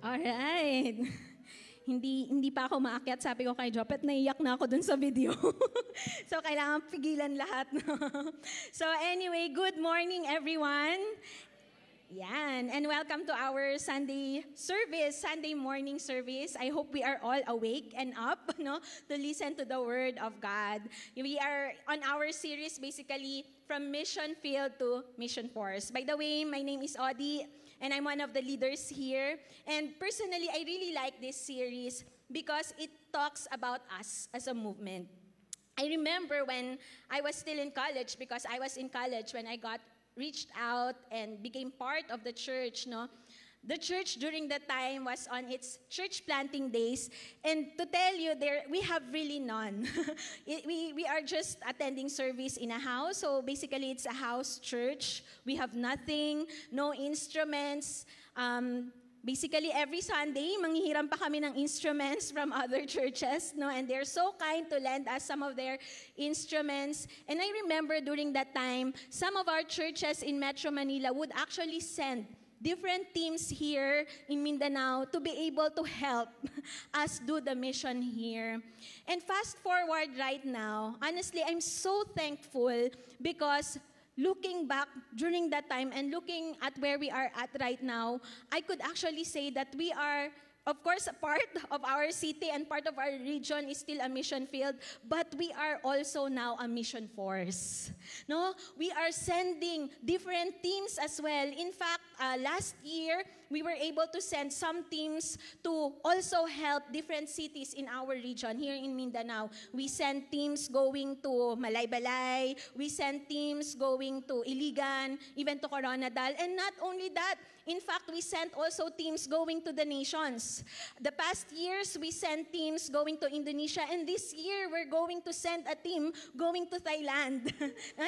Alright. Hindi pa ako maakyat. Sabi ko kay Jopet, naiyak na ako dun sa video. So, kailangan pigilan lahat. No? So, anyway, good morning, everyone. Yan. And welcome to our Sunday service, Sunday morning service. I hope we are all awake and up, no, to listen to the Word of God. We are on our series, basically, from Mission Field to Mission Force. By the way, my name is Audie, and I'm one of the leaders here. And personally, I really like this series because it talks about us as a movement. I remember when I was still in college, because I was in college when I got reached out and became part of the church, no? The church during that time was on its church planting days. And to tell you, we have really none. we are just attending service in a house. So basically, it's a house church. We have nothing, no instruments. Basically, every Sunday, manghihiram pa kami ng instruments from other churches, no? And they're so kind to lend us some of their instruments. And I remember during that time, some of our churches in Metro Manila would actually send different teams here in Mindanao to be able to help us do the mission here. And fast forward right now, honestly, I'm so thankful because looking back during that time and looking at where we are at right now, I could actually say that we are, of course, a part of our city and part of our region is still a mission field, but we are also now a mission force. No, we are sending different teams as well. In fact, last year, we were able to send some teams to also help different cities in our region here in Mindanao. We sent teams going to Malaybalay, we sent teams going to Iligan, even to Coronadal, and not only that, in fact, we sent also teams going to the nations. The past years, we sent teams going to Indonesia, and this year, we're going to send a team going to Thailand.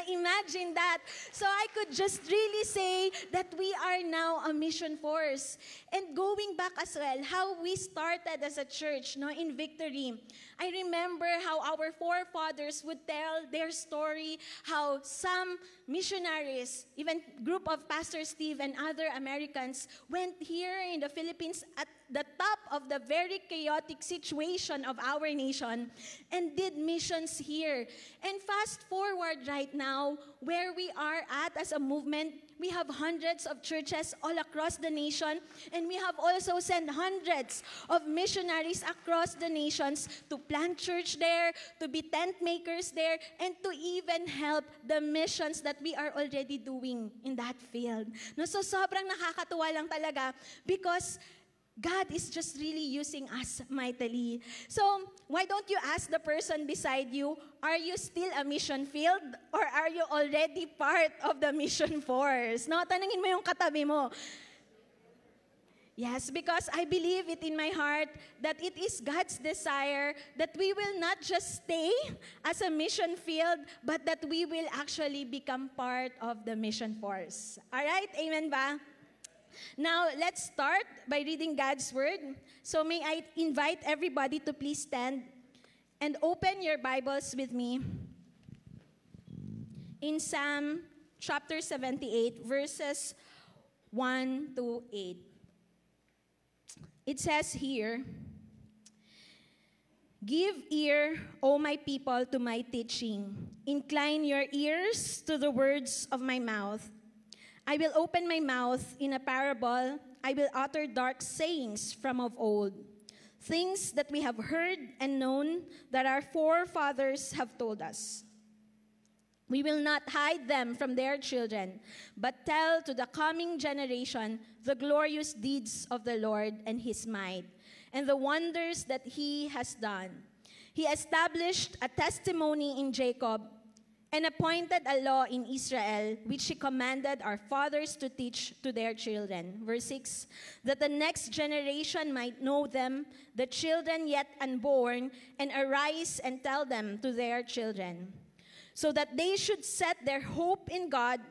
Imagine that. So I could just really say that we are now a mission force. And going back as well, how we started as a church, no, in Victory. I remember how our forefathers would tell their story, how some missionaries, even group of Pastor Steve and other Americans, went here in the Philippines at the top of the very chaotic situation of our nation and did missions here. And fast forward right now, where we are at as a movement, we have hundreds of churches all across the nation, and we have also sent hundreds of missionaries across the nations to plant church there, to be tent makers there, and to even help the missions that we are already doing in that field. No, so sobrang nakakatuwa lang talaga because God is just really using us mightily. So, why don't you ask the person beside you, are you still a mission field or are you already part of the mission force? No, tanungin mo yung katabi mo. Yes, because I believe it in my heart that it is God's desire that we will not just stay as a mission field, but that we will actually become part of the mission force. All right? Amen ba? Now, let's start by reading God's Word. So may I invite everybody to please stand and open your Bibles with me in Psalm chapter 78, verses 1 to 8. It says here, "Give ear, O my people, to my teaching. Incline your ears to the words of my mouth. I will open my mouth in a parable. I will utter dark sayings from of old, things that we have heard and known that our forefathers have told us. We will not hide them from their children, but tell to the coming generation the glorious deeds of the Lord and his might, and the wonders that he has done. He established a testimony in Jacob and appointed a law in Israel, which he commanded our fathers to teach to their children." Verse 6, "That the next generation might know them, the children yet unborn, and arise and tell them to their children, so that they should set their hope in God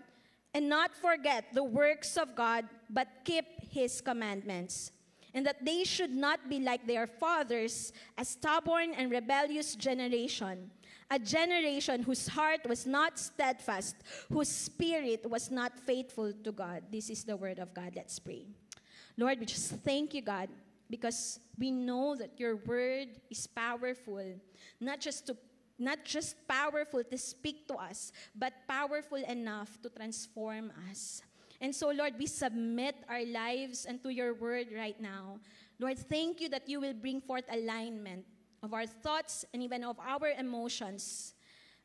and not forget the works of God, but keep his commandments. And that they should not be like their fathers, a stubborn and rebellious generation, a generation whose heart was not steadfast, whose spirit was not faithful to God." This is the word of God. Let's pray. Lord, we just thank you, God, because we know that your word is powerful, not just powerful to speak to us, but powerful enough to transform us. And so, Lord, we submit our lives unto your word right now. Lord, thank you that you will bring forth alignment of our thoughts and even of our emotions,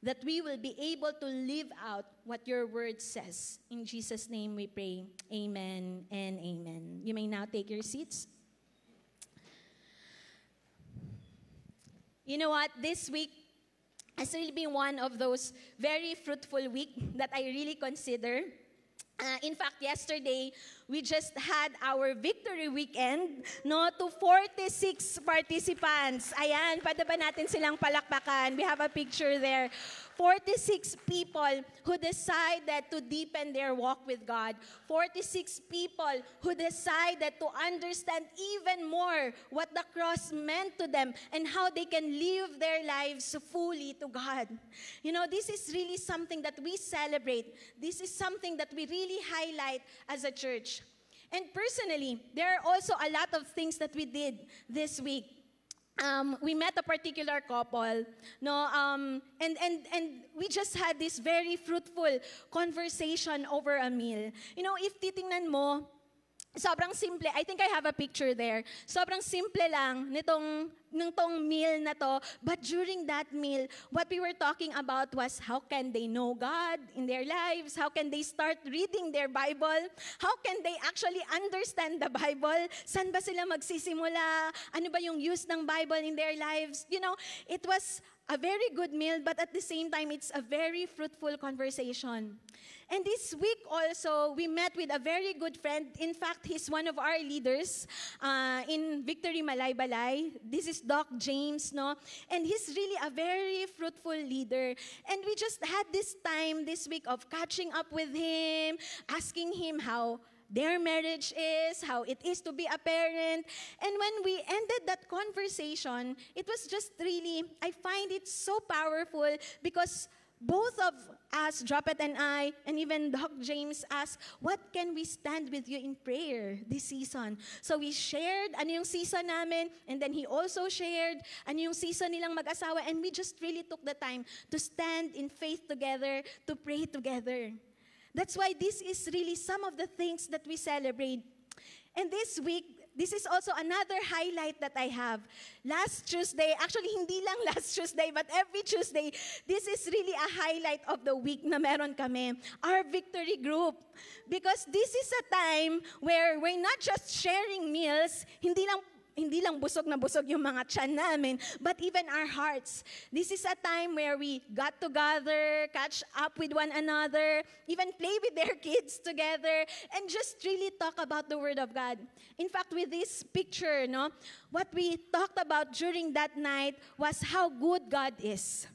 that we will be able to live out what your word says. In Jesus' name we pray. Amen and amen. You may now take your seats. You know what? This week has really been one of those very fruitful week that I really consider. In fact, yesterday, we just had our victory weekend, no, to 46 participants. Ayan, pwede ba natin silang palakpakan? We have a picture there. 46 people who decided to deepen their walk with God. 46 people who decided to understand even more what the cross meant to them and how they can live their lives fully to God. You know, this is really something that we celebrate. This is something that we really highlight as a church. And personally, there are also a lot of things that we did this week. We met a particular couple, no, and we just had this very fruitful conversation over a meal. You know, if titingnan mo, sobrang simple. I think I have a picture there. Sobrang simple lang nitong meal na to. But during that meal, what we were talking about was how can they know God in their lives? How can they start reading their Bible? How can they actually understand the Bible? Saan ba sila magsisimula? Ano ba yung use ng Bible in their lives? You know, it was a very good meal, but at the same time, it's a very fruitful conversation. And this week also, we met with a very good friend. In fact, he's one of our leaders in Victory Malaybalay. This is Doc James, no? And he's really a very fruitful leader. And we just had this time this week of catching up with him, asking him how their marriage is, how it is to be a parent. And when we ended that conversation, it was just really, I find it so powerful because both of us, Dropet and I, and even Doc James asked, what can we stand with you in prayer this season? So we shared ano yung season namin, and then he also shared ano yung season nilang mag-asawa, and we just really took the time to stand in faith together, to pray together. That's why this is really some of the things that we celebrate. And this week, this is also another highlight that I have. Last Tuesday, actually hindi lang last Tuesday, but every Tuesday, this is really a highlight of the week na meron kami, our victory group. Because this is a time where we're not just sharing meals, hindi lang busog na busog yung mga tiyan namin, but even our hearts. This is a time where we got together, catch up with one another, even play with their kids together, and just really talk about the Word of God. In fact, with this picture, no, what we talked about during that night was how good God is,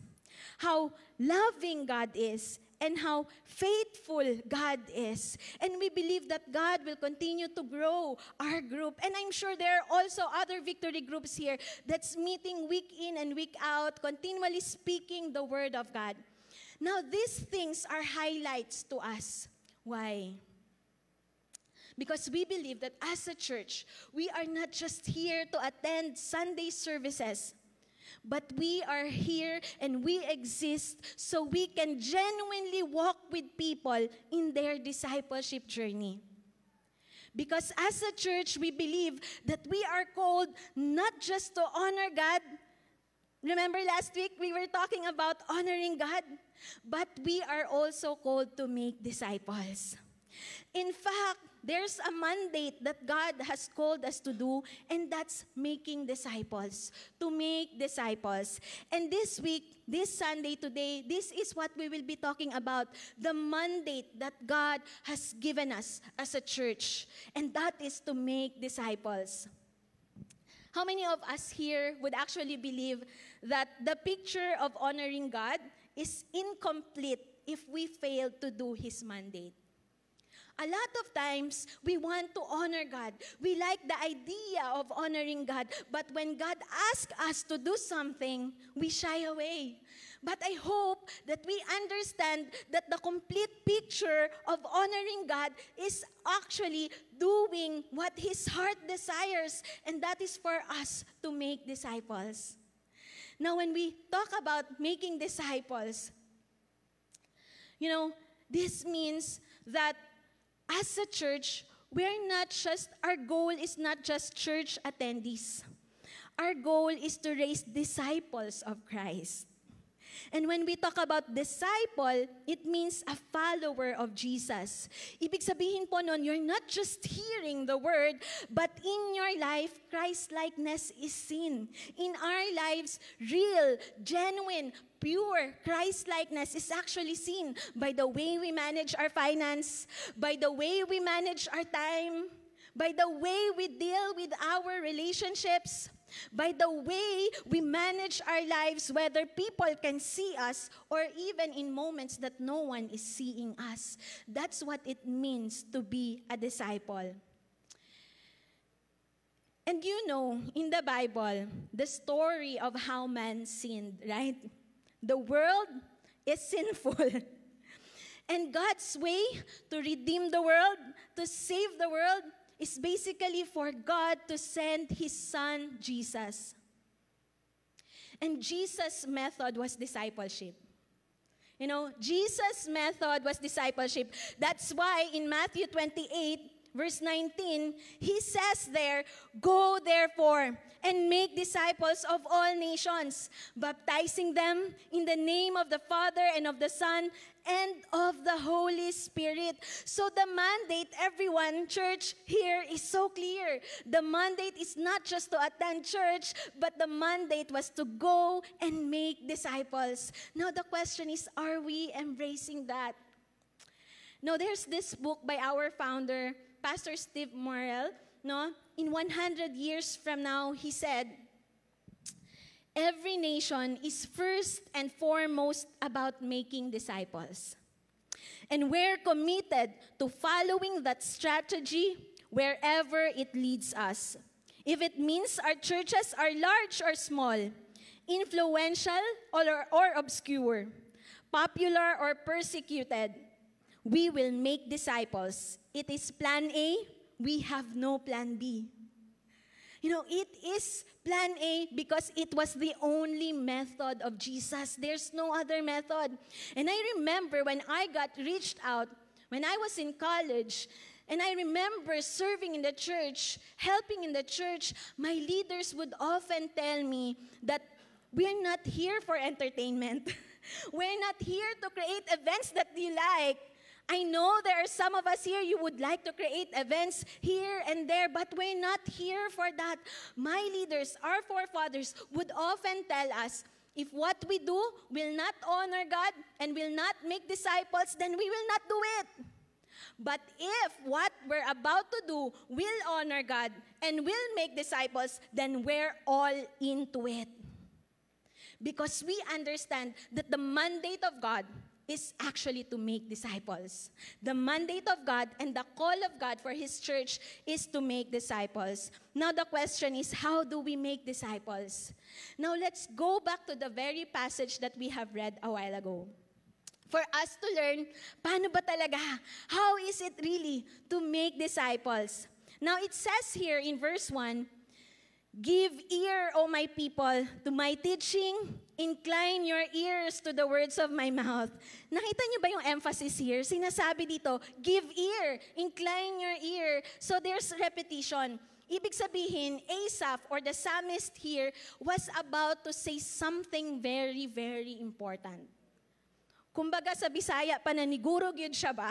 how loving God is, and how faithful God is. And we believe that God will continue to grow our group. And I'm sure there are also other victory groups here that's meeting week in and week out, continually speaking the Word of God. Now, these things are highlights to us. Why? Because we believe that as a church, we are not just here to attend Sunday services, but we are here and we exist so we can genuinely walk with people in their discipleship journey. Because as a church, we believe that we are called not just to honor God. Remember last week, we were talking about honoring God, but we are also called to make disciples. In fact, there's a mandate that God has called us to do, and that's making disciples, to make disciples. And this week, this Sunday, today, this is what we will be talking about, the mandate that God has given us as a church, and that is to make disciples. How many of us here would actually believe that the picture of honoring God is incomplete if we fail to do His mandate? A lot of times, we want to honor God. We like the idea of honoring God. But when God asks us to do something, we shy away. But I hope that we understand that the complete picture of honoring God is actually doing what His heart desires, and that is for us to make disciples. Now, when we talk about making disciples, this means that as a church, our goal is not just church attendees. Our goal is to raise disciples of Christ. And when we talk about disciple, it means a follower of Jesus. Ibig sabihin po nun, you're not just hearing the word, but in your life, Christ-likeness is seen. In our lives, real, genuine, pure Christ-likeness is actually seen by the way we manage our finance, by the way we manage our time, by the way we deal with our relationships, by the way we manage our lives, whether people can see us or even in moments that no one is seeing us. That's what it means to be a disciple. And in the Bible, the story of how man sinned, right? The world is sinful. And God's way to redeem the world, to save the world, is basically for God to send His Son, Jesus. And Jesus' method was discipleship. Jesus' method was discipleship. That's why in Matthew 28, verse 19, He says there, "Go therefore and make disciples of all nations, baptizing them in the name of the Father and of the Son and of the Holy Spirit." So the mandate, everyone, church, here is so clear. The mandate is not just to attend church, but the mandate was to go and make disciples. Now the question is, are we embracing that? Now there's this book by our founder, Pastor Steve Morrell, in 100 years from now, he said, every nation is first and foremost about making disciples. And we're committed to following that strategy wherever it leads us. If it means our churches are large or small, influential or obscure, popular or persecuted, we will make disciples. It is plan A. We have no plan B. It is plan A because it was the only method of Jesus. There's no other method. And I remember when I got reached out, when I was in college, and I remember serving in the church, helping in the church, my leaders would often tell me that we're not here for entertainment. We're not here to create events that you like. I know there are some of us here, you would like to create events here and there, but we're not here for that. My leaders, our forefathers, would often tell us, if what we do will not honor God and will not make disciples, then we will not do it. But if what we're about to do will honor God and will make disciples, then we're all into it. Because we understand that the mandate of God is actually to make disciples. The mandate of God and the call of God for His church is to make disciples. Now the question is, how do we make disciples? Now let's go back to the very passage that we have read a while ago. For us to learn, paano ba talaga? How is it really to make disciples? Now it says here in verse 1, "Give ear, O my people, to my teaching. Incline your ears to the words of my mouth." Nakita niyo ba yung emphasis here? Sinasabi dito, give ear, incline your ear. So there's repetition. Ibig sabihin, Asaph or the psalmist here was about to say something very, very important. Kumbaga sa Bisaya, pananiguro gyud siya ba?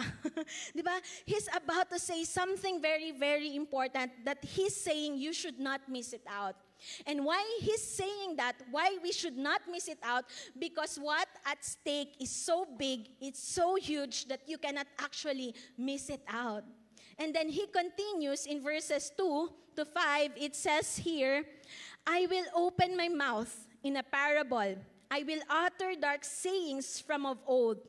Di ba? He's about to say something very, very important that he's saying you should not miss it out. And why he's saying that, why we should not miss it out, because what at stake is so big, it's so huge that you cannot actually miss it out. And then he continues in verses 2 to 5, it says here, "I will open my mouth in a parable. I will utter dark sayings from of old,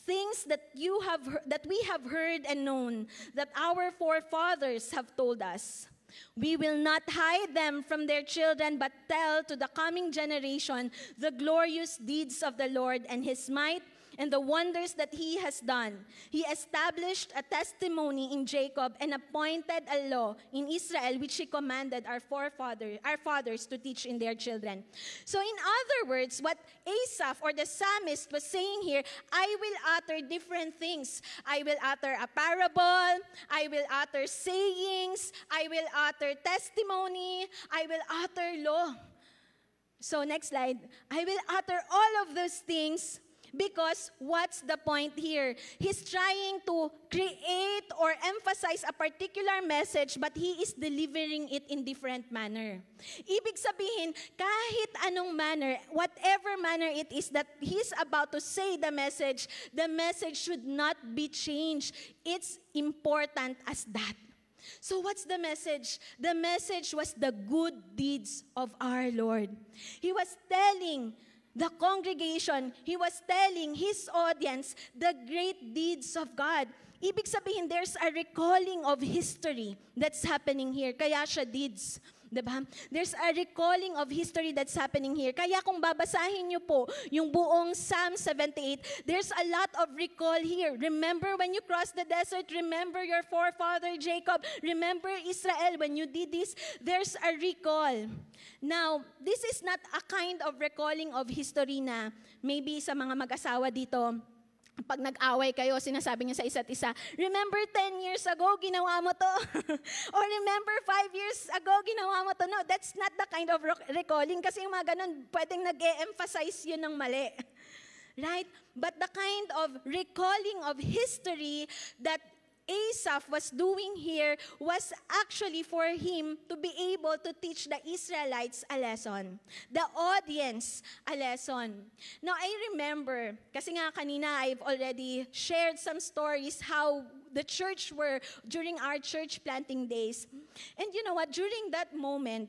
things that we have heard and known, that our forefathers have told us. We will not hide them from their children, but tell to the coming generation the glorious deeds of the Lord and his might and the wonders that he has done. He established a testimony in Jacob and appointed a law in Israel, which he commanded our fathers to teach in their children. So in other words, what Asaph or the psalmist was saying here, I will utter different things. I will utter a parable. I will utter sayings. I will utter testimony. I will utter law. So next slide. I will utter all of those things. Because what's the point here? He's trying to create or emphasize a particular message, but he is delivering it in different manner. Ibig sabihin, kahit anong manner, whatever manner it is that he's about to say the message should not be changed. It's important as that. So what's the message? The message was the good deeds of our Lord. He was telling the congregation, he was telling his audience the great deeds of God. Ibig sabihin, there's a recalling of history that's happening here. Kaya siya deeds. Diba? There's a recalling of history that's happening here. Kaya kung babasahin niyo po yung buong Psalm 78, there's a lot of recall here. Remember when you crossed the desert? Remember your forefather Jacob? Remember Israel when you did this? There's a recall. Now, this is not a kind of recalling of history na maybe sa mga mag-asawa dito, pag nag-away kayo, sinasabi niyo sa isa't isa, remember 10 years ago, ginawa mo to? Or remember 5 years ago, ginawa mo to? No, that's not the kind of recalling kasi yung mga ganun, pwedeng nag-e-emphasize yun ng mali. Right? But the kind of recalling of history that Asaph was doing here was actually for him to be able to teach the Israelites a lesson. The audience a lesson. Now, I remember, kasi nga kanina I've already shared some stories how the church were during our church planting days. And you know what? During that moment,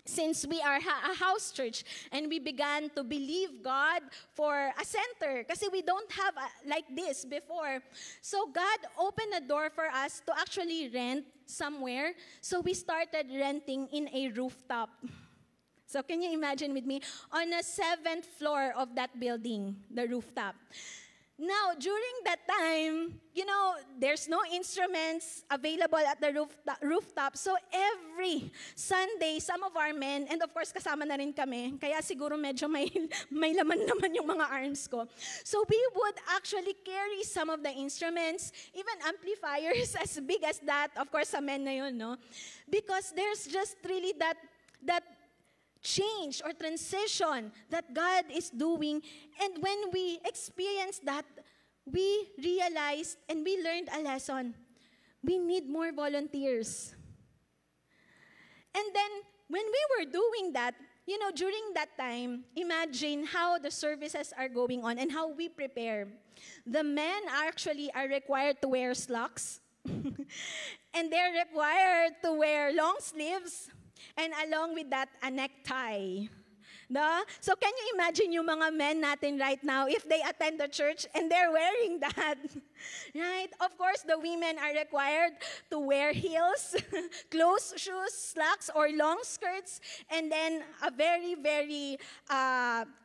since we are a house church and we began to believe God for a center kasi we don't have like this before. So God opened a door for us to actually rent somewhere. So we started renting in a rooftop. So can you imagine with me? On a 7th floor of that building, the rooftop. Now, during that time, you know, there's no instruments available at the rooftop. So every Sunday, some of our men, and of course kasama na rin kami, kaya siguro medyo may laman naman yung mga arms ko. So we would actually carry some of the instruments, even amplifiers as big as that, of course sa men na yun, no? Because there's just really that change or transition that God is doing. And when we experienced that, we realized and we learned a lesson. We need more volunteers. And then, when we were doing that, you know, during that time, imagine how the services are going on and how we prepare. The men actually are required to wear slacks. And they're required to wear long sleeves. And along with that, a necktie. No? So can you imagine yung mga men natin right now if they attend the church and they're wearing that? Right? Of course, the women are required to wear heels, closed shoes, slacks, or long skirts, and then a very, very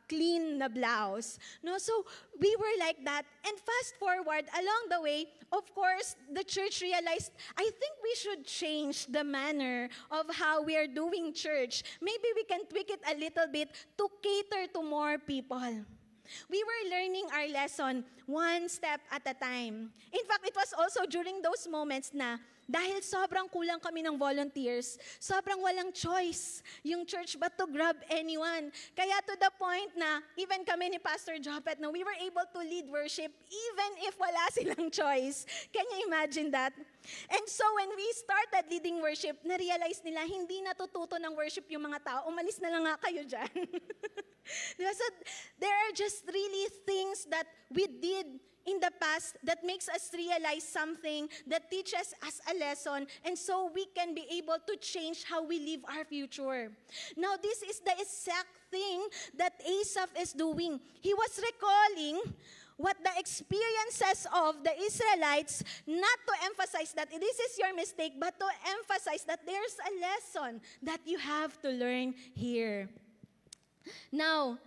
clean na blouse. No? So we were like that. And fast forward, along the way, of course, the church realized, I think we should change the manner of how we are doing church. Maybe we can tweak it a little bit to cater to more people. We were learning our lesson one step at a time. In fact, it was also during those moments na dahil sobrang kulang kami ng volunteers, sobrang walang choice yung church but to grab anyone. Kaya to the point na even kami ni Pastor Jopet, no, we were able to lead worship even if wala silang choice. Can you imagine that? And so when we started leading worship, na-realize nila hindi natututo ng worship yung mga tao. Umalis na lang nga kayo dyan. So there are just really things that we did in the past that makes us realize something, that teaches us a lesson, and so we can be able to change how we live our future. Now, this is the exact thing that Asaph is doing. He was recalling what the experiences of the Israelites, not to emphasize that this is your mistake, but to emphasize that there's a lesson that you have to learn here. Now,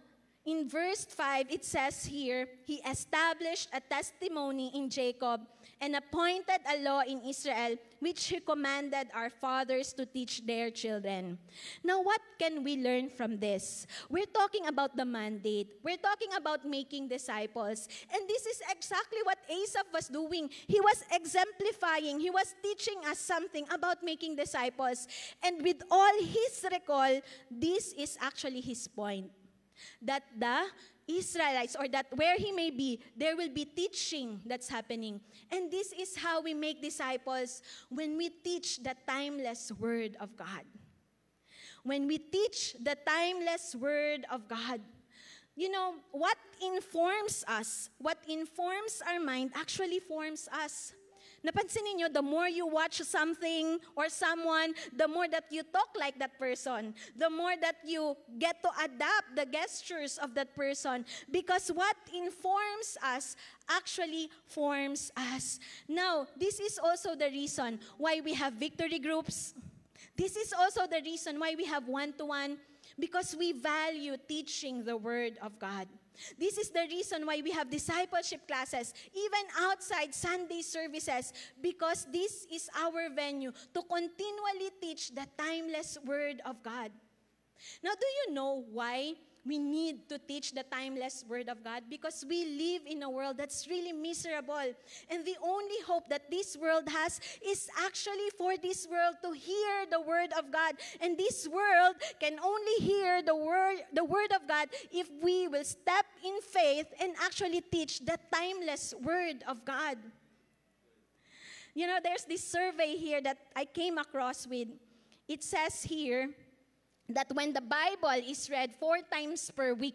in verse 5, it says here, He established a testimony in Jacob and appointed a law in Israel, which He commanded our fathers to teach their children. Now, what can we learn from this? We're talking about the mandate. We're talking about making disciples. And this is exactly what Asaph was doing. He was exemplifying. He was teaching us something about making disciples. And with all his recall, this is actually his point. That the Israelites, or that where he may be, there will be teaching that's happening. And this is how we make disciples, when we teach the timeless Word of God. When we teach the timeless Word of God. You know, what informs us, what informs our mind, actually forms us. Napansin niyo, the more you watch something or someone, the more that you talk like that person, the more that you get to adapt the gestures of that person, because what informs us actually forms us. Now, this is also the reason why we have victory groups. This is also the reason why we have one-to-one, because we value teaching the Word of God. This is the reason why we have discipleship classes, even outside Sunday services, because this is our venue to continually teach the timeless Word of God. Now, do you know why we need to teach the timeless Word of God? Because we live in a world that's really miserable. And the only hope that this world has is actually for this world to hear the Word of God. And this world can only hear the word of God if we will step in faith and actually teach the timeless Word of God. You know, there's this survey here that I came across with. It says here that when the Bible is read 4 times per week.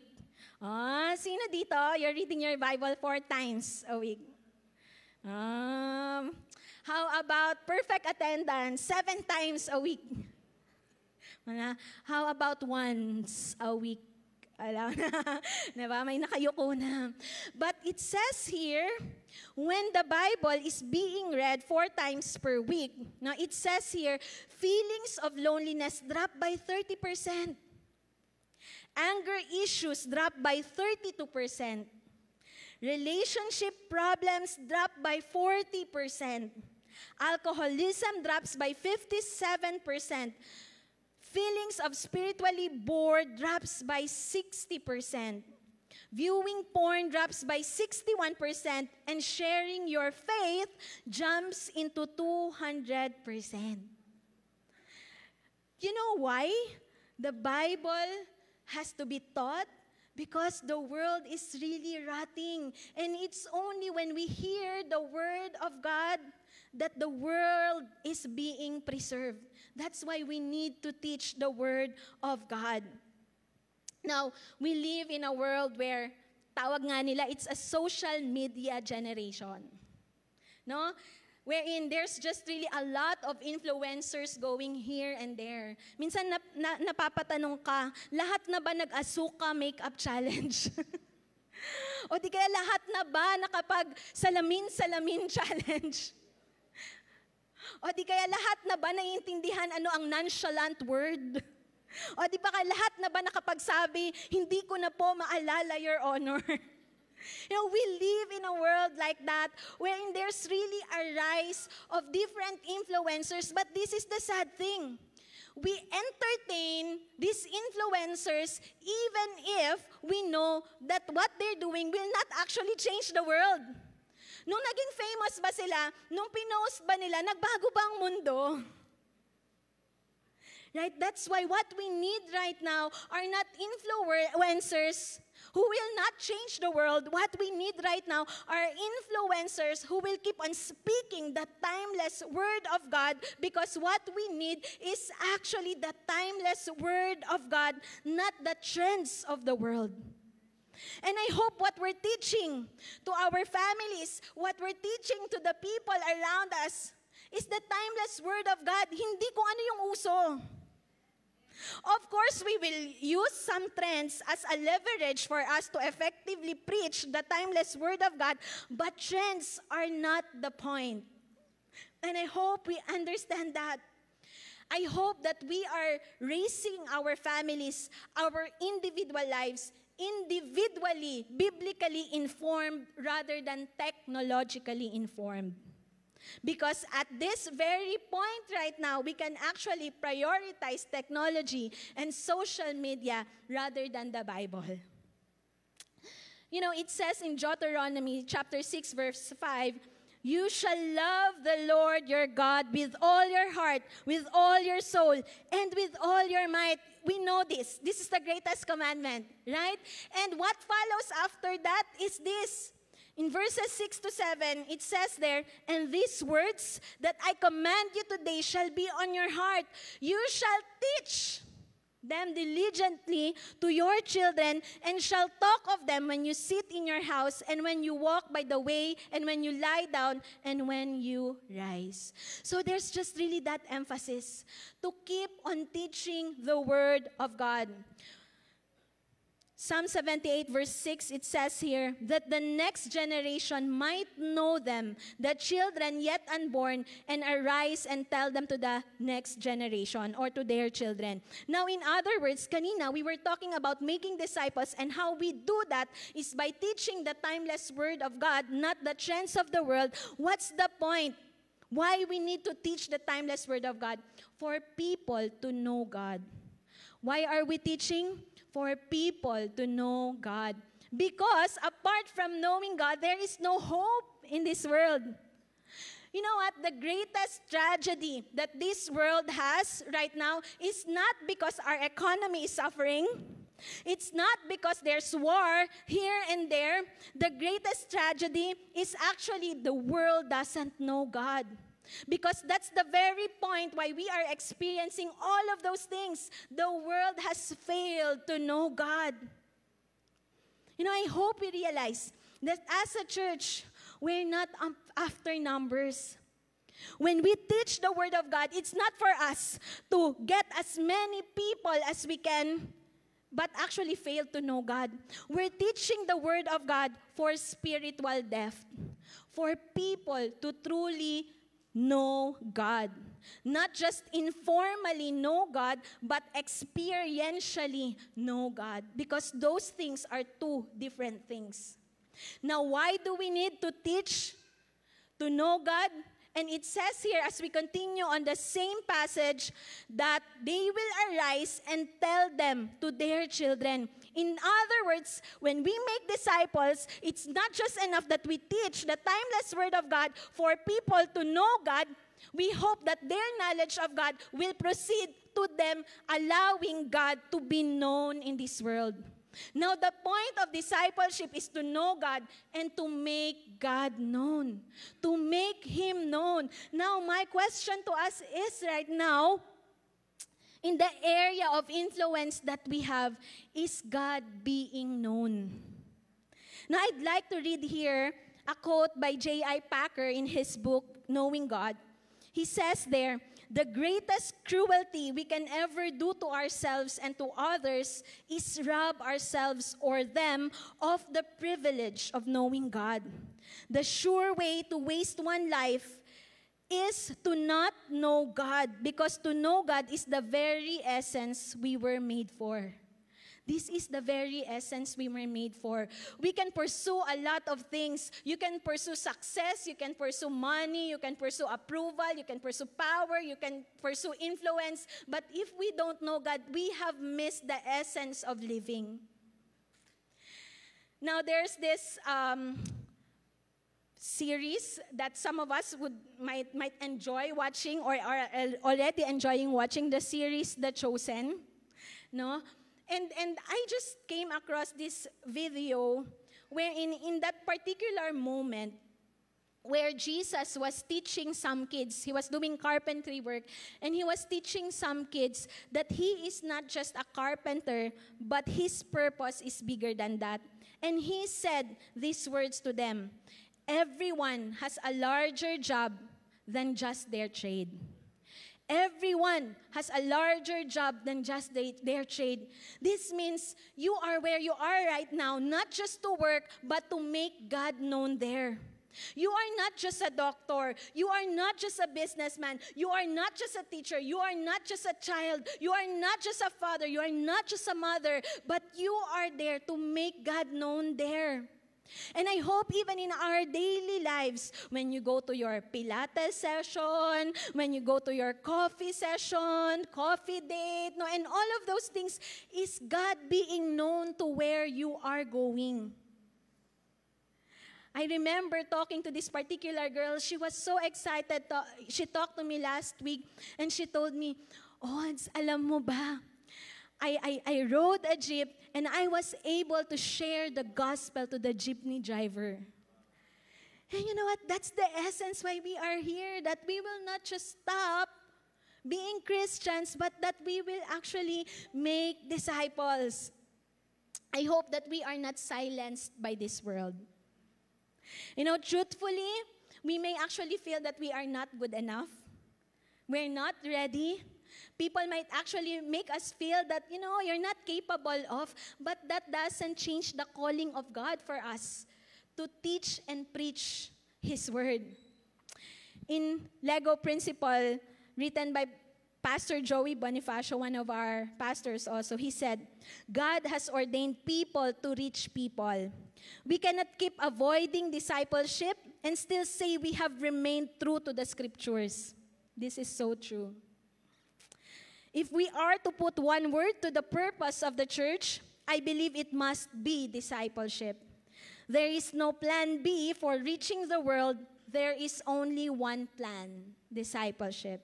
Sino dito? You're reading your Bible 4 times a week. How about perfect attendance 7 times a week? How about once a week? Alam na, diba? May nakayuko na. But it says here, when the Bible is being read 4 times per week, now it says here, feelings of loneliness drop by 30%. Anger issues drop by 32%. Relationship problems drop by 40%. Alcoholism drops by 57%. Feelings of spiritually bored drops by 60%. Viewing porn drops by 61%. And sharing your faith jumps into 200%. You know why? The Bible has to be taught because the world is really rotting. And it's only when we hear the Word of God that the world is being preserved. That's why we need to teach the Word of God. Now, we live in a world where, tawag nga nila, it's a social media generation. No? Wherein there's just really a lot of influencers going here and there. Minsan napapatanong ka, lahat na ba nag-asuka makeup challenge? O di kaya lahat na ba nakapag salamin challenge? O di kaya lahat na ba naiintindihan ano ang nonchalant word? O di ba kaya lahat na ba nakapagsabi, hindi ko na po maalala, Your Honor? You know, we live in a world like that wherein there's really a rise of different influencers, but this is the sad thing. We entertain these influencers even if we know that what they're doing will not actually change the world. Nung naging famous ba sila, nung pinost ba nila, nagbago ba ang mundo? Right? That's why what we need right now are not influencers who will not change the world. What we need right now are influencers who will keep on speaking the timeless Word of God, because what we need is actually the timeless Word of God, not the trends of the world. And I hope what we're teaching to our families, what we're teaching to the people around us, is the timeless Word of God, hindi kung ano yung uso. Of course, we will use some trends as a leverage for us to effectively preach the timeless Word of God, but trends are not the point. And I hope we understand that. I hope that we are raising our families, our individual lives, individually, biblically informed rather than technologically informed. Because at this very point right now, we can actually prioritize technology and social media rather than the Bible. You know, it says in Deuteronomy chapter 6, verse 5, "You shall love the Lord your God with all your heart, with all your soul, and with all your might." We know this. This is the greatest commandment, right? And what follows after that is this. In verses 6 to 7, it says there, "And these words that I command you today shall be on your heart. You shall teach them diligently to your children, and shall talk of them when you sit in your house, and when you walk by the way, and when you lie down, and when you rise." So there's just really that emphasis to keep on teaching the Word of God. Psalm 78 verse 6, it says here, "That the next generation might know them, the children yet unborn, and arise and tell them to the next generation," or to their children. Now, in other words, kanina, we were talking about making disciples, and how we do that is by teaching the timeless Word of God, not the trends of the world. What's the point? Why we need to teach the timeless Word of God? For people to know God. Why are we teaching? For people to know God. Because apart from knowing God, there is no hope in this world. You know what? The greatest tragedy that this world has right now is not because our economy is suffering. It's not because there's war here and there. The greatest tragedy is actually the world doesn't know God. Because that's the very point why we are experiencing all of those things. The world has failed to know God. You know, I hope we realize that as a church, we're not after numbers. When we teach the Word of God, it's not for us to get as many people as we can, but actually fail to know God. We're teaching the Word of God for spiritual depth, for people to truly know God. Not just informally know God, but experientially know God. Because those things are two different things. Now, why do we need to teach to know God? And it says here, as we continue on the same passage, that they will arise and tell them to their children. In other words, when we make disciples, it's not just enough that we teach the timeless Word of God for people to know God. We hope that their knowledge of God will proceed to them, allowing God to be known in this world. Now, the point of discipleship is to know God and to make God known. To make Him known. Now, my question to us is right now, in the area of influence that we have, is God being known? Now, I'd like to read here a quote by J.I. Packer in his book, Knowing God. He says there, "The greatest cruelty we can ever do to ourselves and to others is rob ourselves or them of the privilege of knowing God. The sure way to waste one life is to not know God, because to know God is the very essence we were made for." This is the very essence we were made for. We can pursue a lot of things. You can pursue success, you can pursue money, you can pursue approval, you can pursue power, you can pursue influence. But if we don't know God, we have missed the essence of living. Now, there's this series that some of us might enjoy watching, or are already enjoying watching, the series The Chosen. No? And I just came across this video wherein in that particular moment where Jesus was teaching some kids, he was doing carpentry work, and he was teaching some kids that he is not just a carpenter, but his purpose is bigger than that. And he said these words to them: "Everyone has a larger job than just their trade. Everyone has a larger job than just their trade. This means you are where you are right now, not just to work, but to make God known there. You are not just a doctor. You are not just a businessman. You are not just a teacher. You are not just a child. You are not just a father. You are not just a mother. But you are there to make God known there. And I hope even in our daily lives, when you go to your Pilates session, when you go to your coffee session, coffee date, and all of those things, is God being known to where you are going. I remember talking to this particular girl. She was so excited. She talked to me last week and she told me, "Ons, alam mo ba, I rode a jeep and I was able to share the gospel to the jeepney driver." And you know what? That's the essence why we are here, that we will not just stop being Christians, but that we will actually make disciples. I hope that we are not silenced by this world. You know, truthfully, we may actually feel that we are not good enough. We're not ready. People might actually make us feel that, you're not capable of, but that doesn't change the calling of God for us to teach and preach His Word. In Lego Principle, written by Pastor Joey Bonifacio, one of our pastors also, he said, "God has ordained people to reach people. We cannot keep avoiding discipleship and still say we have remained true to the scriptures." This is so true. If we are to put one word to the purpose of the church, I believe it must be discipleship. There is no plan B for reaching the world. There is only one plan: discipleship.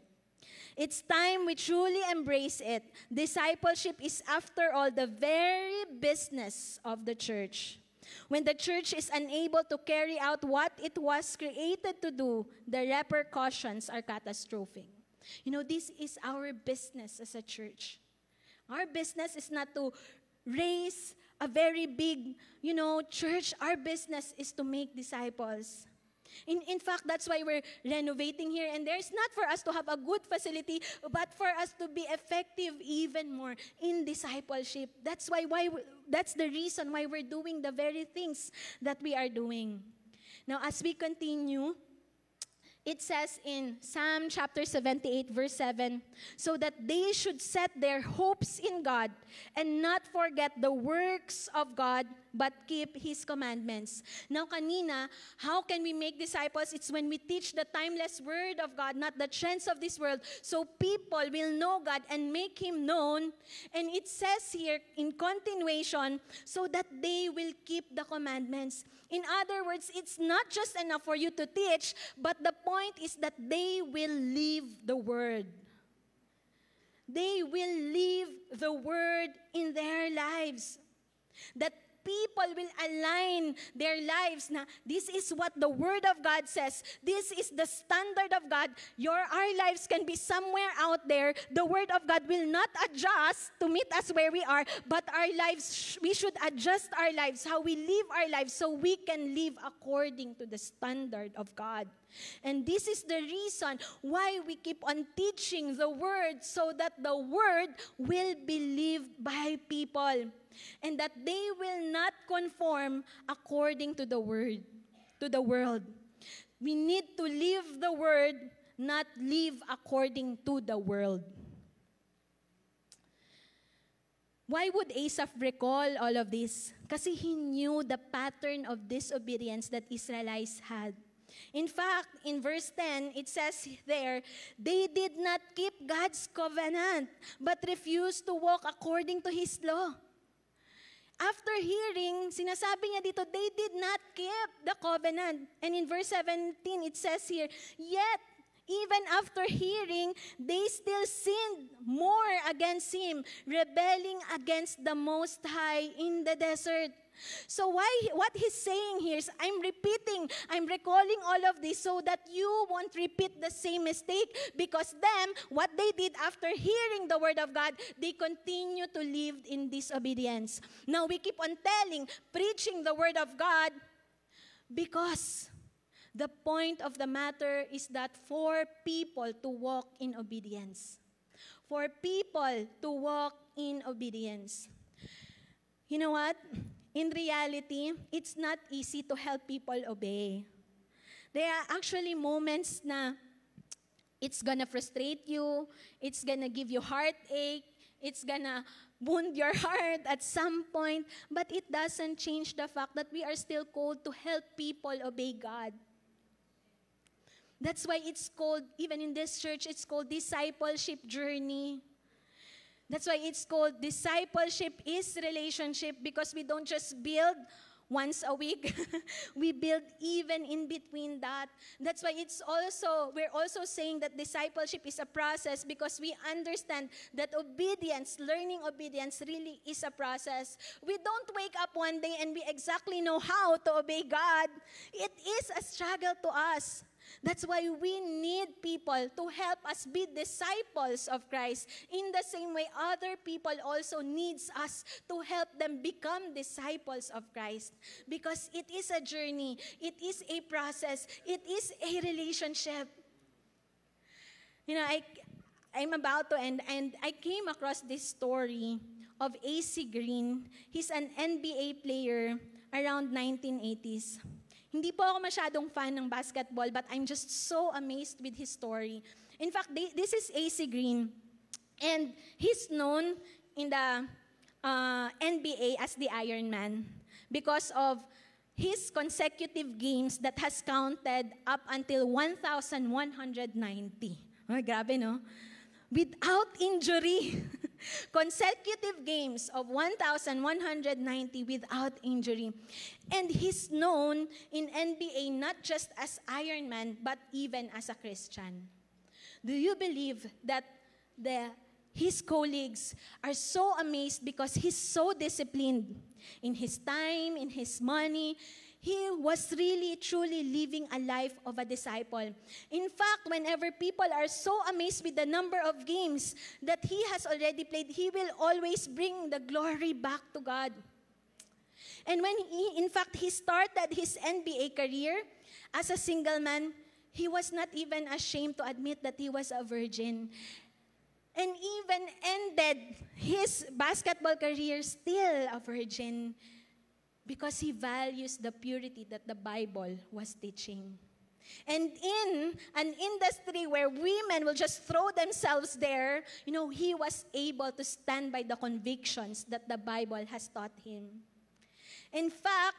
It's time we truly embrace it. Discipleship is, after all, the very business of the church. When the church is unable to carry out what it was created to do, the repercussions are catastrophic. This is our business as a church. Our business is not to raise a very big, church. Our business is to make disciples. In fact, that's why we're renovating here. And there's not for us to have a good facility, but for us to be effective even more in discipleship. That's the reason why we're doing the very things that we are doing. Now, as we continue, it says in Psalm chapter 78, verse 7, "So that they should set their hopes in God and not forget the works of God, but keep His commandments." Now, kanina, how can we make disciples? It's when we teach the timeless word of God, not the trends of this world, so people will know God and make Him known. And it says here in continuation, "so that they will keep the commandments." In other words, it's not just enough for you to teach, but the point is that they will live the word. They will live the word in their lives. That people will align their lives na this is what the Word of God says. This is the standard of God. Our lives can be somewhere out there. The Word of God will not adjust to meet us where we are, but our lives, we should adjust our lives, how we live our lives, so we can live according to the standard of God. And this is the reason why we keep on teaching the Word, so that the Word will be lived by people. And that they will not conform according to the word, to the world. We need to live the word, not live according to the world. Why would Asaph recall all of this? Kasi he knew the pattern of disobedience that Israelites had. In fact, in verse 10, it says there, they did not keep God's covenant, but refused to walk according to His law. After hearing, sinasabi niya dito, they did not keep the covenant. And in verse 17, it says here, yet, even after hearing, they still sinned more against Him, rebelling against the Most High in the desert. So what he's saying here is, I'm recalling all of this so that you won't repeat the same mistake, because them, what they did after hearing the word of God, they continue to live in disobedience. Now we keep on preaching the word of God, because The point of the matter is that for people to walk in obedience. For people to walk in obedience. You know what? In reality, it's not easy to help people obey. There are actually moments na it's gonna frustrate you, it's gonna give you heartache, it's gonna wound your heart at some point, but it doesn't change the fact that we are still called to help people obey God. That's why it's called, even in this church, it's called discipleship journey. That's why it's called discipleship is relationship, because we don't just build once a week. We build even in between that. That's why we're also saying that discipleship is a process, because we understand that learning obedience really is a process. We don't wake up one day and we exactly know how to obey God. It is a struggle to us. That's why we need people to help us be disciples of Christ. In the same way, other people also needs us to help them become disciples of Christ. Because it is a journey, it is a process, it is a relationship. You know, I'm about to end, and I came across this story of AC Green. He's an NBA player around 1980s. Hindi po ako masyadong fan ng basketball, but I'm just so amazed with his story. In fact, this is AC Green, and he's known in the NBA as the Iron Man because of his consecutive games that has counted up until 1,190. Oh, grabe, no? Without injury. Consecutive games of 1,190 without injury. And he's known in NBA not just as Iron Man, but even as a Christian. Do you believe that his colleagues are so amazed because he's so disciplined in his time, in his money? He was really, truly living a life of a disciple. In fact, whenever people are so amazed with the number of games that he has already played, he will always bring the glory back to God. And when he started his NBA career as a single man, he was not even ashamed to admit that he was a virgin. And even ended his basketball career still a virgin, because he values the purity that the Bible was teaching. And in an industry where women will just throw themselves there, he was able to stand by the convictions that the Bible has taught him. In fact,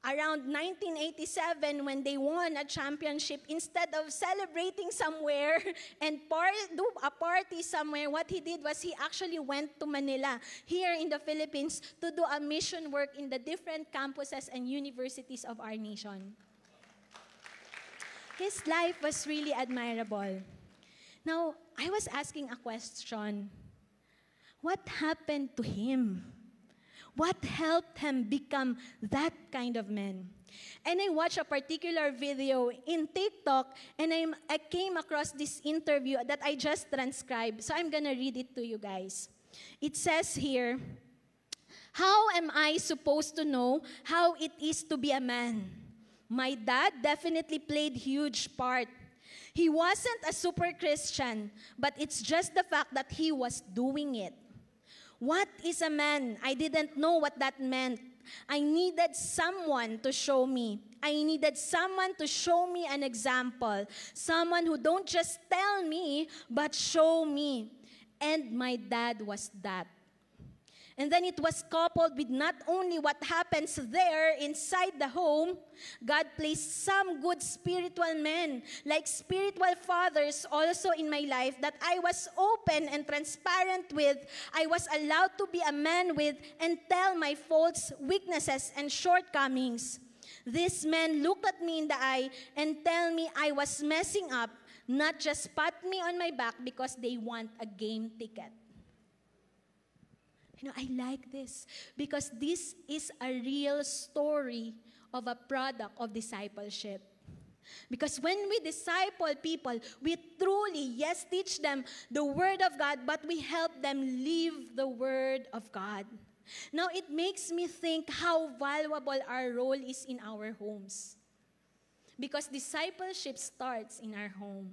around 1987, when they won a championship, instead of celebrating somewhere and do a party somewhere, what he did was he actually went to Manila, here in the Philippines, to do a mission work in the different campuses and universities of our nation. His life was really admirable. Now, I was asking a question. What happened to him? What helped him become that kind of man? And I watched a particular video in TikTok, and I came across this interview that I just transcribed. So I'm going to read it to you guys. It says here, "How am I supposed to know how it is to be a man? My dad definitely played huge part. He wasn't a super Christian, but it's just the fact that he was doing it. What is a man? I didn't know what that meant. I needed someone to show me. I needed someone to show me an example. Someone who don't just tell me, but show me. And my dad was that." And then it was coupled with not only what happens there inside the home, God placed some good spiritual men, like spiritual fathers also in my life that I was open and transparent with. I was allowed to be a man with and tell my faults, weaknesses, and shortcomings. These men looked at me in the eye and tell me I was messing up, not just pat me on my back because they want a game ticket. I like this because this is a real story of a product of discipleship. Because when we disciple people, we truly, yes, teach them the Word of God, but we help them live the Word of God. Now, it makes me think how valuable our role is in our homes. because discipleship starts in our home.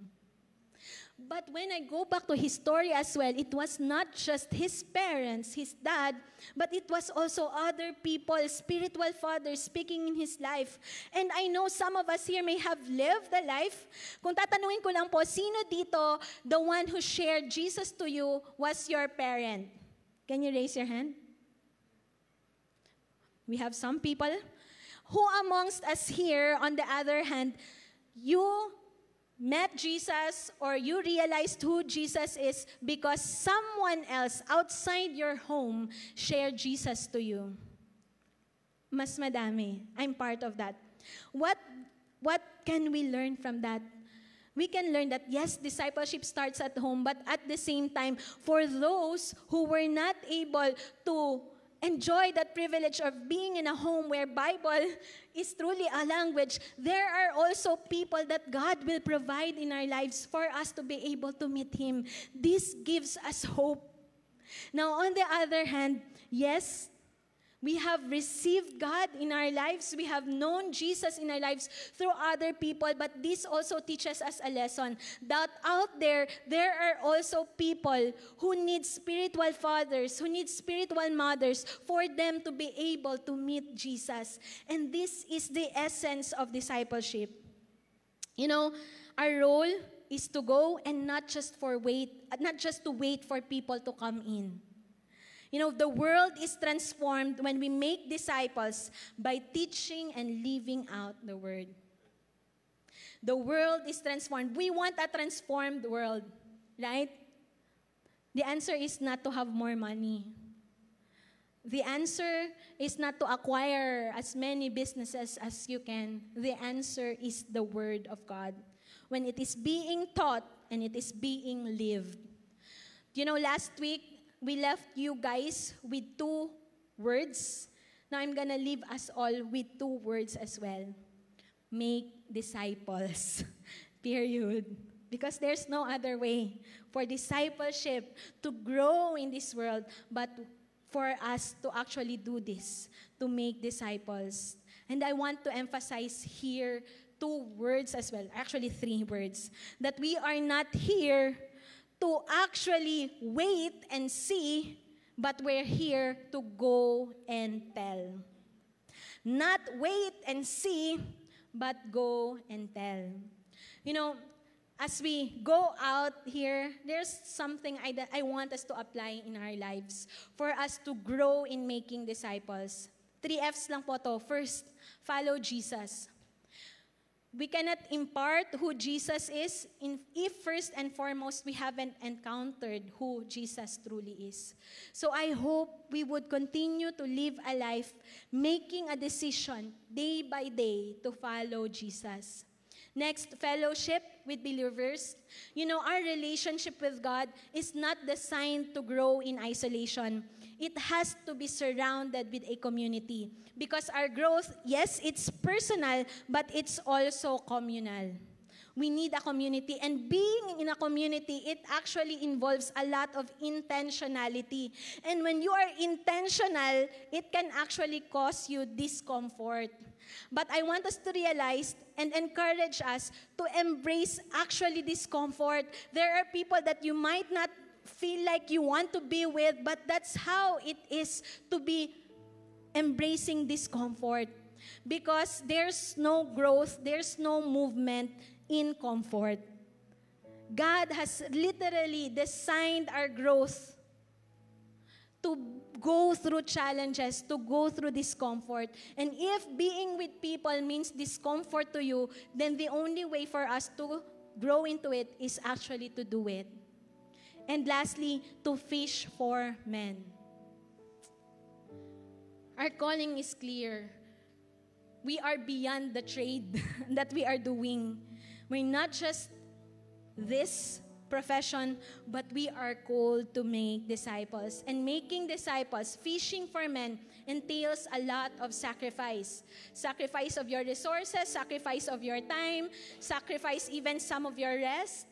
But when I go back to his story as well, it was not just his parents, his dad, but it was also other people, spiritual fathers speaking in his life. And I know some of us here may have lived the life. Kung tatanungin ko lang po, sino dito, the one who shared Jesus to you was your parent? Can you raise your hand? We have some people. Who amongst us here, on the other hand, you met Jesus or you realized who Jesus is because someone else outside your home shared Jesus to you? Mas madami. I'm part of that. What can we learn from that? We can learn that, yes, discipleship starts at home, but at the same time, for those who were not able to enjoy that privilege of being in a home where Bible is truly a language, there are also people that God will provide in our lives for us to be able to meet Him. This gives us hope. Now, on the other hand, yes, we have received God in our lives. We have known Jesus in our lives through other people. But this also teaches us a lesson that out there are also people who need spiritual fathers, who need spiritual mothers for them to be able to meet Jesus. And this is the essence of discipleship. You know, our role is to go and not just to wait for people to come in. You know, the world is transformed when we make disciples by teaching and living out the word. The world is transformed. We want a transformed world, right? The answer is not to have more money. The answer is not to acquire as many businesses as you can. The answer is the word of God. When it is being taught and it is being lived. You know, last week, we left you guys with 2 words. Now I'm gonna leave us all with 2 words as well. Make disciples. Period. Because there's no other way for discipleship to grow in this world but for us to actually do this, to make disciples. And I want to emphasize here 2 words as well, actually 3 words, that we are not here to actually wait and see, but we're here to go and tell. Not wait and see, but go and tell. You know, as we go out here, there's something I want us to apply in our lives for us to grow in making disciples. 3 F's lang po to. First, follow Jesus. We cannot impart who Jesus is if first and foremost we haven't encountered who Jesus truly is. So I hope we would continue to live a life making a decision day by day to follow Jesus. Next, fellowship with believers. You know, our relationship with God is not designed to grow in isolation. It has to be surrounded with a community. Because our growth, yes, it's personal, but it's also communal. We need a community. And being in a community, it actually involves a lot of intentionality. And when you are intentional, it can actually cause you discomfort. But I want us to realize and encourage us to embrace actually discomfort. There are people that you might not feel like you want to be with, but that's how it is to be embracing discomfort. Because there's no growth, there's no movement in comfort. God has literally designed our growth to go through challenges, to go through discomfort. And if being with people means discomfort to you, then the only way for us to grow into it is actually to do it. And lastly, to fish for men. Our calling is clear. We are beyond the trade that we are doing. We're not just this profession, but we are called to make disciples. And making disciples, fishing for men, entails a lot of sacrifice. Sacrifice of your resources, sacrifice of your time, sacrifice even some of your rest.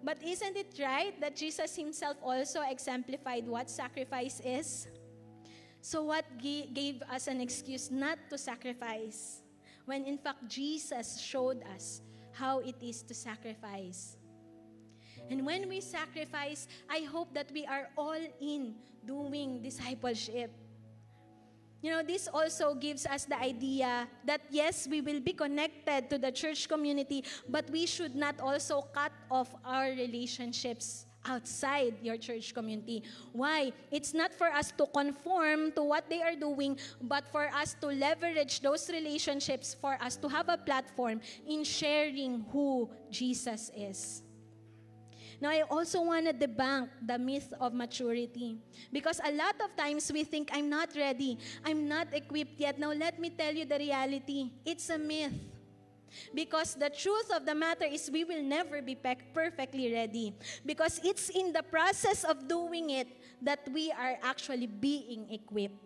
But isn't it right that Jesus himself also exemplified what sacrifice is? So what gave us an excuse not to sacrifice? when in fact Jesus showed us how it is to sacrifice. And when we sacrifice, I hope that we are all in doing discipleship. This also gives us the idea that yes, we will be connected to the church community, but we should not also cut off our relationships outside your church community. Why? It's not for us to conform to what they are doing, but for us to leverage those relationships for us to have a platform in sharing who Jesus is. Now, I also want to debunk the myth of maturity. Because a lot of times we think, I'm not ready. I'm not equipped yet. Now, let me tell you the reality. It's a myth. Because the truth of the matter is we will never be perfectly ready. Because it's in the process of doing it that we are actually being equipped.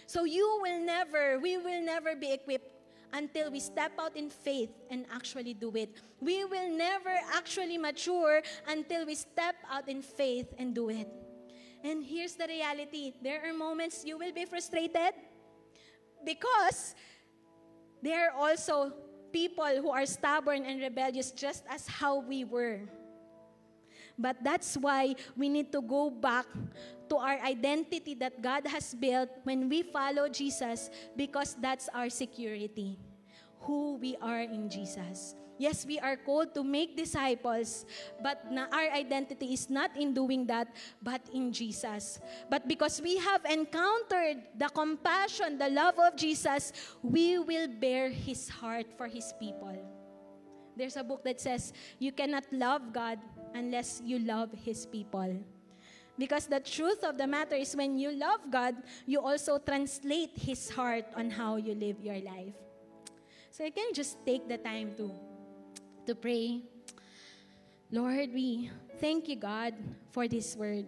So we will never be equipped until we step out in faith and actually do it. We will never actually mature until we step out in faith and do it. And here's the reality. There are moments you will be frustrated because there are also people who are stubborn and rebellious just as how we were. But that's why we need to go back to our identity that God has built when we follow Jesus, because that's our security, who we are in Jesus. Yes, we are called to make disciples, but our identity is not in doing that, but in Jesus. But because we have encountered the compassion, the love of Jesus, we will bear His heart for His people. There's a book that says, you cannot love God unless you love His people. Because the truth of the matter is when you love God, you also translate His heart on how you live your life. So you can just take the time to pray. Lord, we thank you, God, for this word.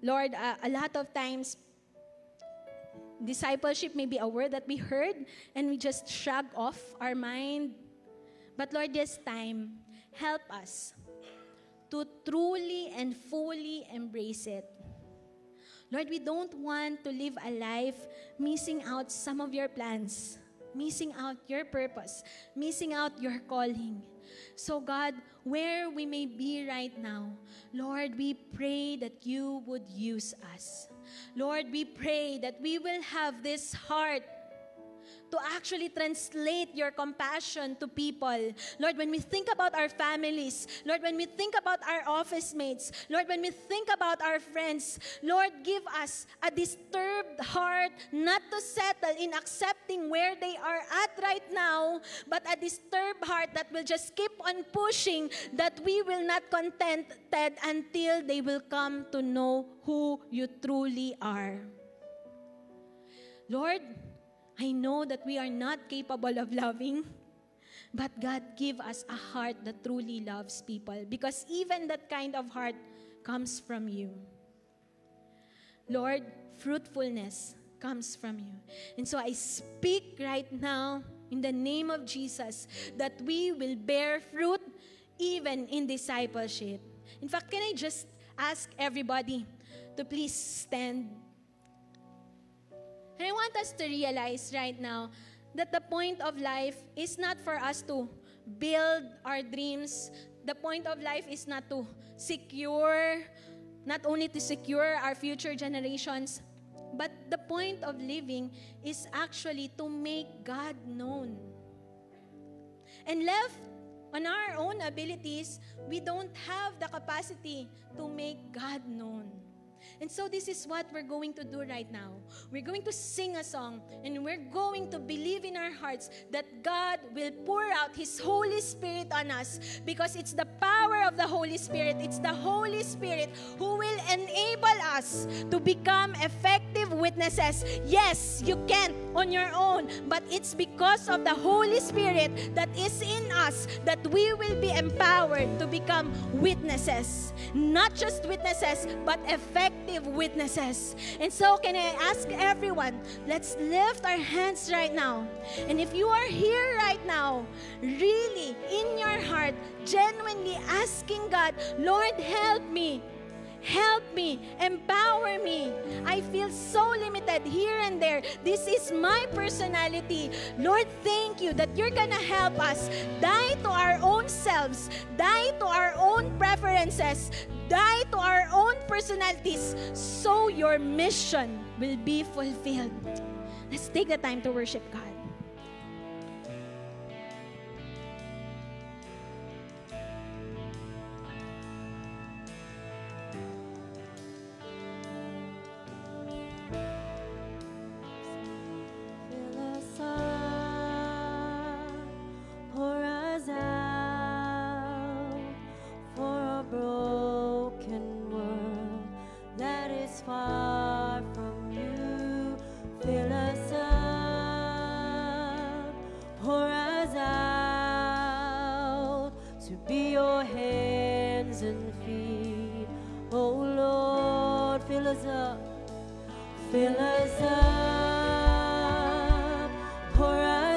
Lord, a lot of times, discipleship may be a word that we heard and we just shrug off our mind. But Lord, this time, help us to truly and fully embrace it. Lord, we don't want to live a life missing out some of your plans, missing out your purpose, missing out your calling. So God, where we may be right now, Lord, we pray that you would use us. Lord, we pray that we will have this heart to actually translate your compassion to people. Lord, when we think about our families, Lord, when we think about our office mates, Lord, when we think about our friends, Lord, give us a disturbed heart not to settle in accepting where they are at right now, but a disturbed heart that will just keep on pushing, that we will not contented until they will come to know who you truly are. Lord, I know that we are not capable of loving, but God, give us a heart that truly loves people, because even that kind of heart comes from you. Lord, fruitfulness comes from you. And so I speak right now in the name of Jesus that we will bear fruit even in discipleship. In fact, can I just ask everybody to please stand? And I want us to realize right now that the point of life is not for us to build our dreams. The point of life is not to secure, not only to secure our future generations, but the point of living is actually to make God known. And left on our own abilities, we don't have the capacity to make God known. And so this is what we're going to do right now. We're going to sing a song, and we're going to believe in our hearts that God will pour out His Holy Spirit on us, because it's the power of the Holy Spirit. It's the Holy Spirit who will enable us to become effective witnesses. Yes, you can't on your own, but it's because of the Holy Spirit that is in us that we will be empowered to become witnesses. Not just witnesses, but effective witnesses. And so can I ask everyone, let's lift our hands right now. And if you are here right now, really in your heart, genuinely asking God, Lord, help me. Help me, empower me. I feel so limited here and there. This is my personality. Lord, thank you that you're gonna help us die to our own selves, die to our own preferences, die to our own personalities, so your mission will be fulfilled. Let's take the time to worship God. Far from you, fill us up, pour us out, to be your hands and feet. Oh Lord, fill us up, pour us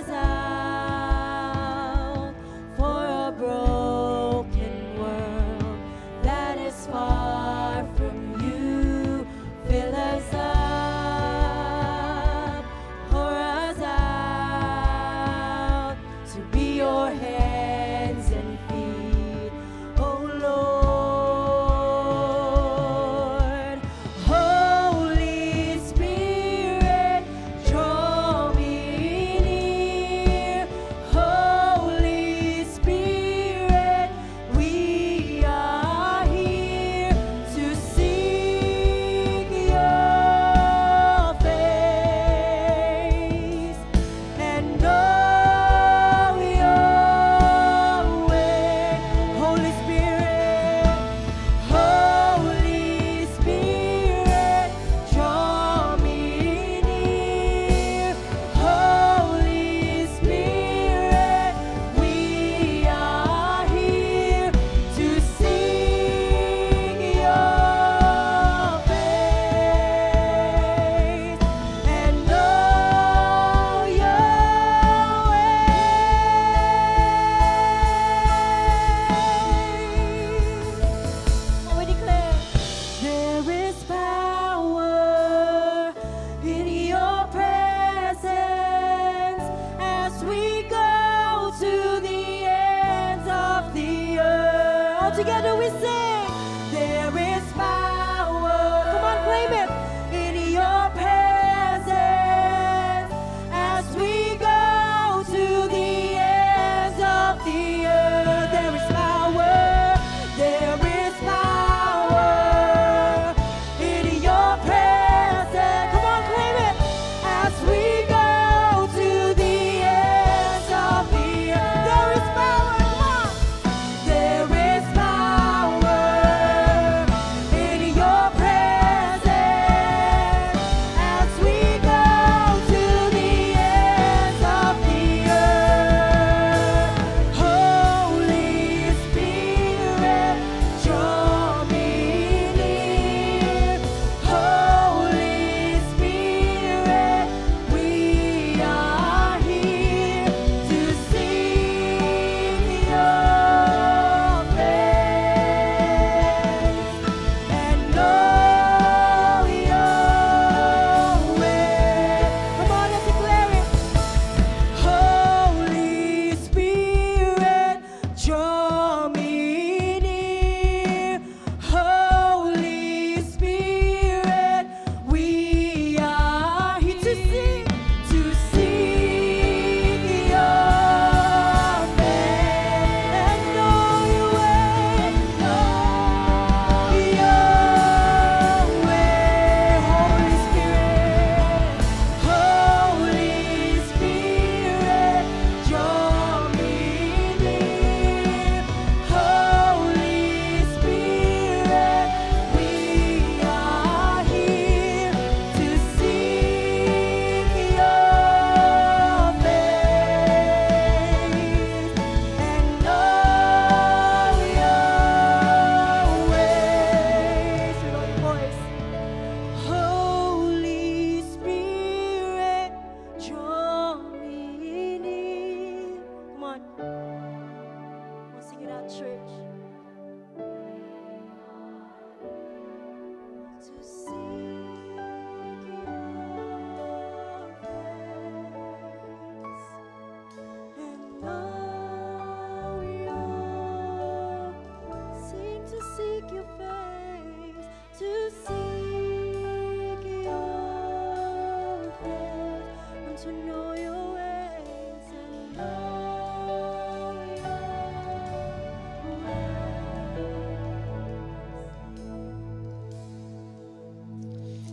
out, for a broken world that is far from you. Fill us up, pour us out, to be your hands and feet. Oh Lord, Holy Spirit,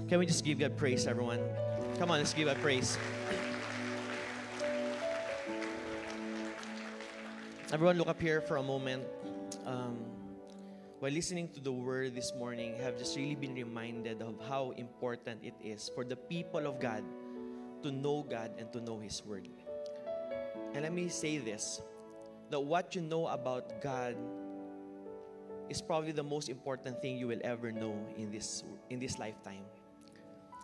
Can we just give God praise, everyone? Come on, let's give God praise. Everyone, look up here for a moment. While listening to the word this morning, I have just really been reminded of how important it is for the people of God to know God and to know His word. And let me say this, that what you know about God is probably the most important thing you will ever know in this lifetime.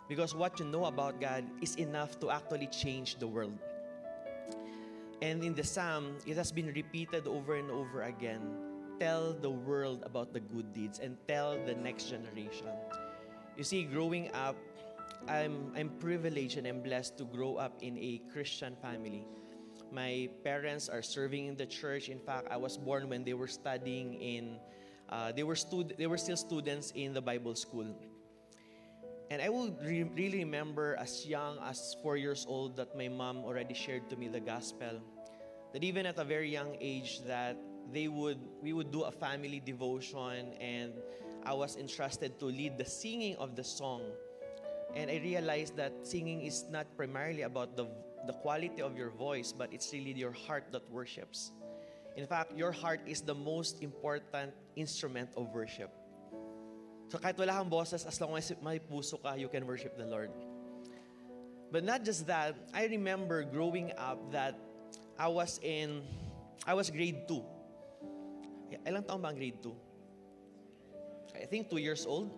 Because what you know about God is enough to actually change the world. And in the Psalm, it has been repeated over and over again. Tell the world about the good deeds and tell the next generation. You see, growing up, I'm privileged and I'm blessed to grow up in a Christian family. My parents are serving in the church. In fact, I was born when they were studying in, they were still students in the Bible school. And I will really remember as young as 4 years old that my mom already shared to me the gospel. That even at a very young age that we would do a family devotion, and I was entrusted to lead the singing of the song. And I realized that singing is not primarily about the quality of your voice, but it's really your heart that worships. In fact, your heart is the most important instrument of worship. So kahit wala kang boses, as long as may puso ka, you can worship the Lord. But not just that, I remember growing up that I was grade 2. Ilang taon ba ang grade 2? I think 2 years old.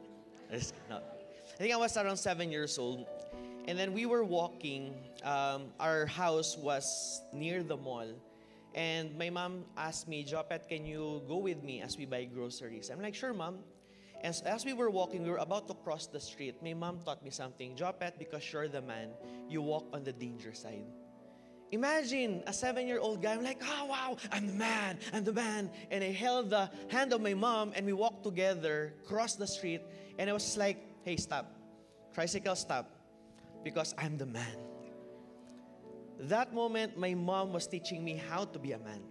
No. I think I was around 7 years old. And then we were walking. Our house was near the mall. And my mom asked me, Jopet, can you go with me as we buy groceries? I'm like, sure, mom. And as we were walking, we were about to cross the street. My mom taught me something. Jopet, because you're the man, you walk on the danger side. Imagine a 7-year-old guy. I'm like, oh, wow, I'm the man. And I held the hand of my mom and we walked together, crossed the street. And I was like, hey, stop. Tricycle, stop. Because I'm the man. That moment, my mom was teaching me how to be a man.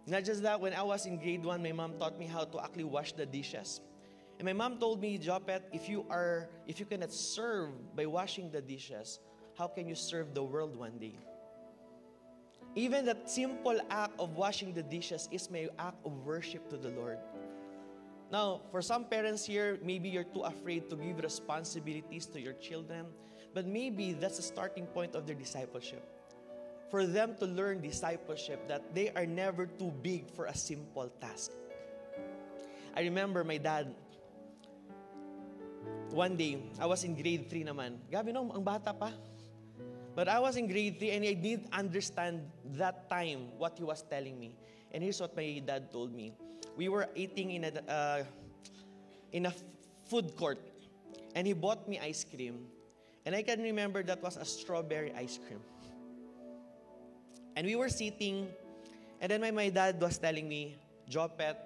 Not just that, when I was in grade 1, my mom taught me how to actually wash the dishes. And my mom told me, Jopet, if you cannot serve by washing the dishes, how can you serve the world one day? Even that simple act of washing the dishes is my act of worship to the Lord. Now, for some parents here, maybe you're too afraid to give responsibilities to your children, but maybe that's the starting point of their discipleship. For them to learn discipleship, that they are never too big for a simple task. I remember my dad, one day, I was in grade 3 naman. Gabi no, ang bata pa. But I was in grade 3 and I didn't understand that time what he was telling me. And here's what my dad told me. We were eating in a food court, and he bought me ice cream. And I can remember that was a strawberry ice cream. And we were sitting, and then my dad was telling me, Jopet,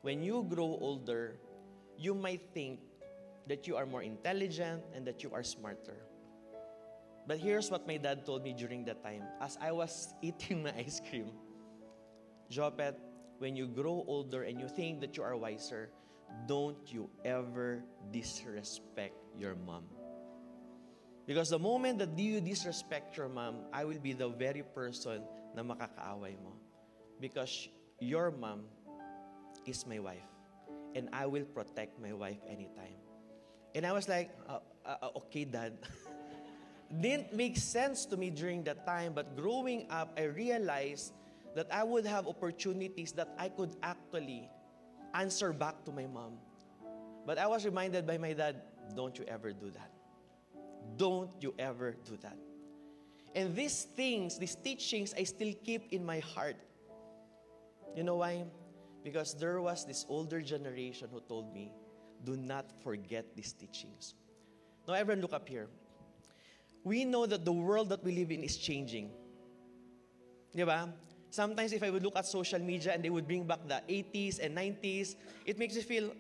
when you grow older, you might think that you are more intelligent and that you are smarter. But here's what my dad told me during that time. As I was eating my ice cream, Jopet, when you grow older and you think that you are wiser, don't you ever disrespect your mom. Because the moment that you disrespect your mom, I will be the very person na makakaaway mo. Because your mom is my wife. And I will protect my wife anytime. And I was like, okay, Dad. Didn't make sense to me during that time, but growing up, I realized that I would have opportunities that I could actually answer back to my mom. But I was reminded by my dad, don't you ever do that. Don't you ever do that. And these things, these teachings, I still keep in my heart. You know why? Because there was this older generation who told me, do not forget these teachings. Now, everyone look up here. We know that the world that we live in is changing. Diba? Sometimes if I would look at social media and they would bring back the 80s and 90s, it makes me feel,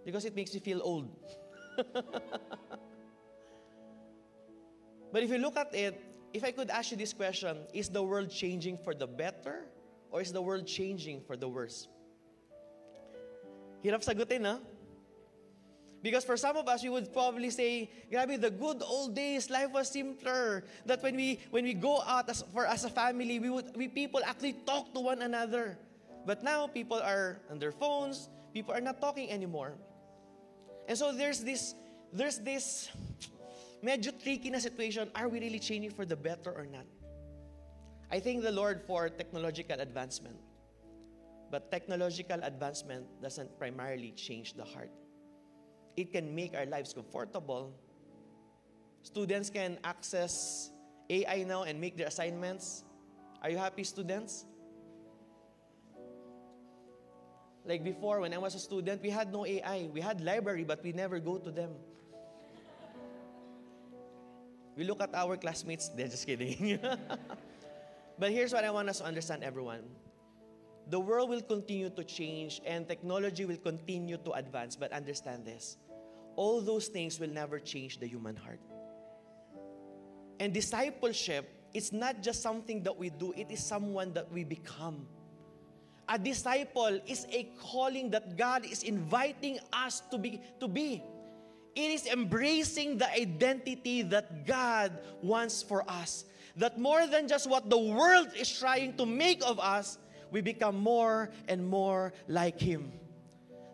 because it makes me feel old. But if you look at it, if I could ask you this question, is the world changing for the better or is the world changing for the worse? Hirap sagutin, ha? Because for some of us, we would probably say, grabe, the good old days, life was simpler. That when we go out as a family, people actually talk to one another. But now, people are on their phones, people are not talking anymore. And so there's this medyo tricky na situation. Are we really changing for the better or not? I thank the Lord for technological advancement. But technological advancement doesn't primarily change the heart. It can make our lives comfortable. Students can access AI now and make their assignments. Are you happy, students? Like before, when I was a student, we had no AI. We had library, but we never go to them. We look at our classmates. They're just kidding. But here's what I want us to understand, everyone. The world will continue to change and technology will continue to advance. But understand this. All those things will never change the human heart. And discipleship is not just something that we do. It is someone that we become. A disciple is a calling that God is inviting us to be. It is embracing the identity that God wants for us. That more than just what the world is trying to make of us, we become more and more like Him.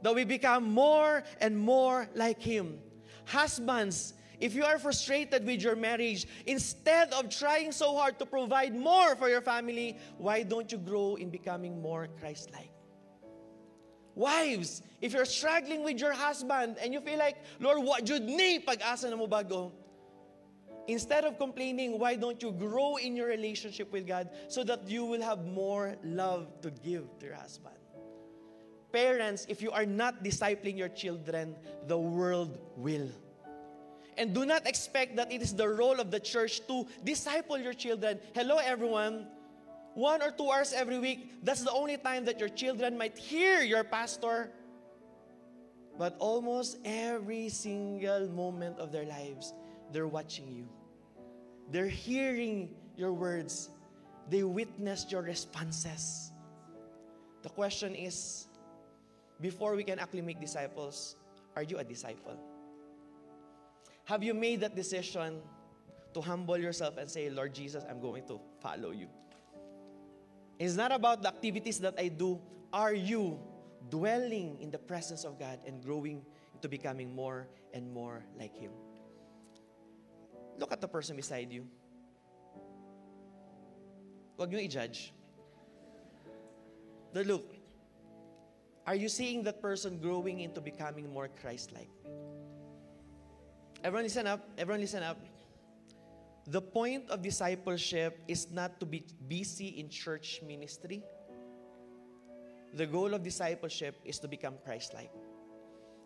That we become more and more like Him. Husbands, if you are frustrated with your marriage, instead of trying so hard to provide more for your family, why don't you grow in becoming more Christ-like? Wives, if you're struggling with your husband and you feel like, Lord, what jud ni pag-asa na mo bago? Instead of complaining, why don't you grow in your relationship with God so that you will have more love to give to your husband? Parents, if you are not discipling your children, the world will. And do not expect that it is the role of the church to disciple your children. Hello, everyone. 1 or 2 hours every week, that's the only time that your children might hear your pastor. But almost every single moment of their lives, they're watching you. They're hearing your words. They witnessed your responses. The question is, before we can actually make disciples, are you a disciple? Have you made that decision to humble yourself and say, Lord Jesus, I'm going to follow you? It's not about the activities that I do. Are you dwelling in the presence of God and growing into becoming more and more like Him? Look at the person beside you. Huwag niyo i-judge. But look, are you seeing that person growing into becoming more Christ-like? Everyone listen up. Everyone listen up. The point of discipleship is not to be busy in church ministry. The goal of discipleship is to become Christ-like.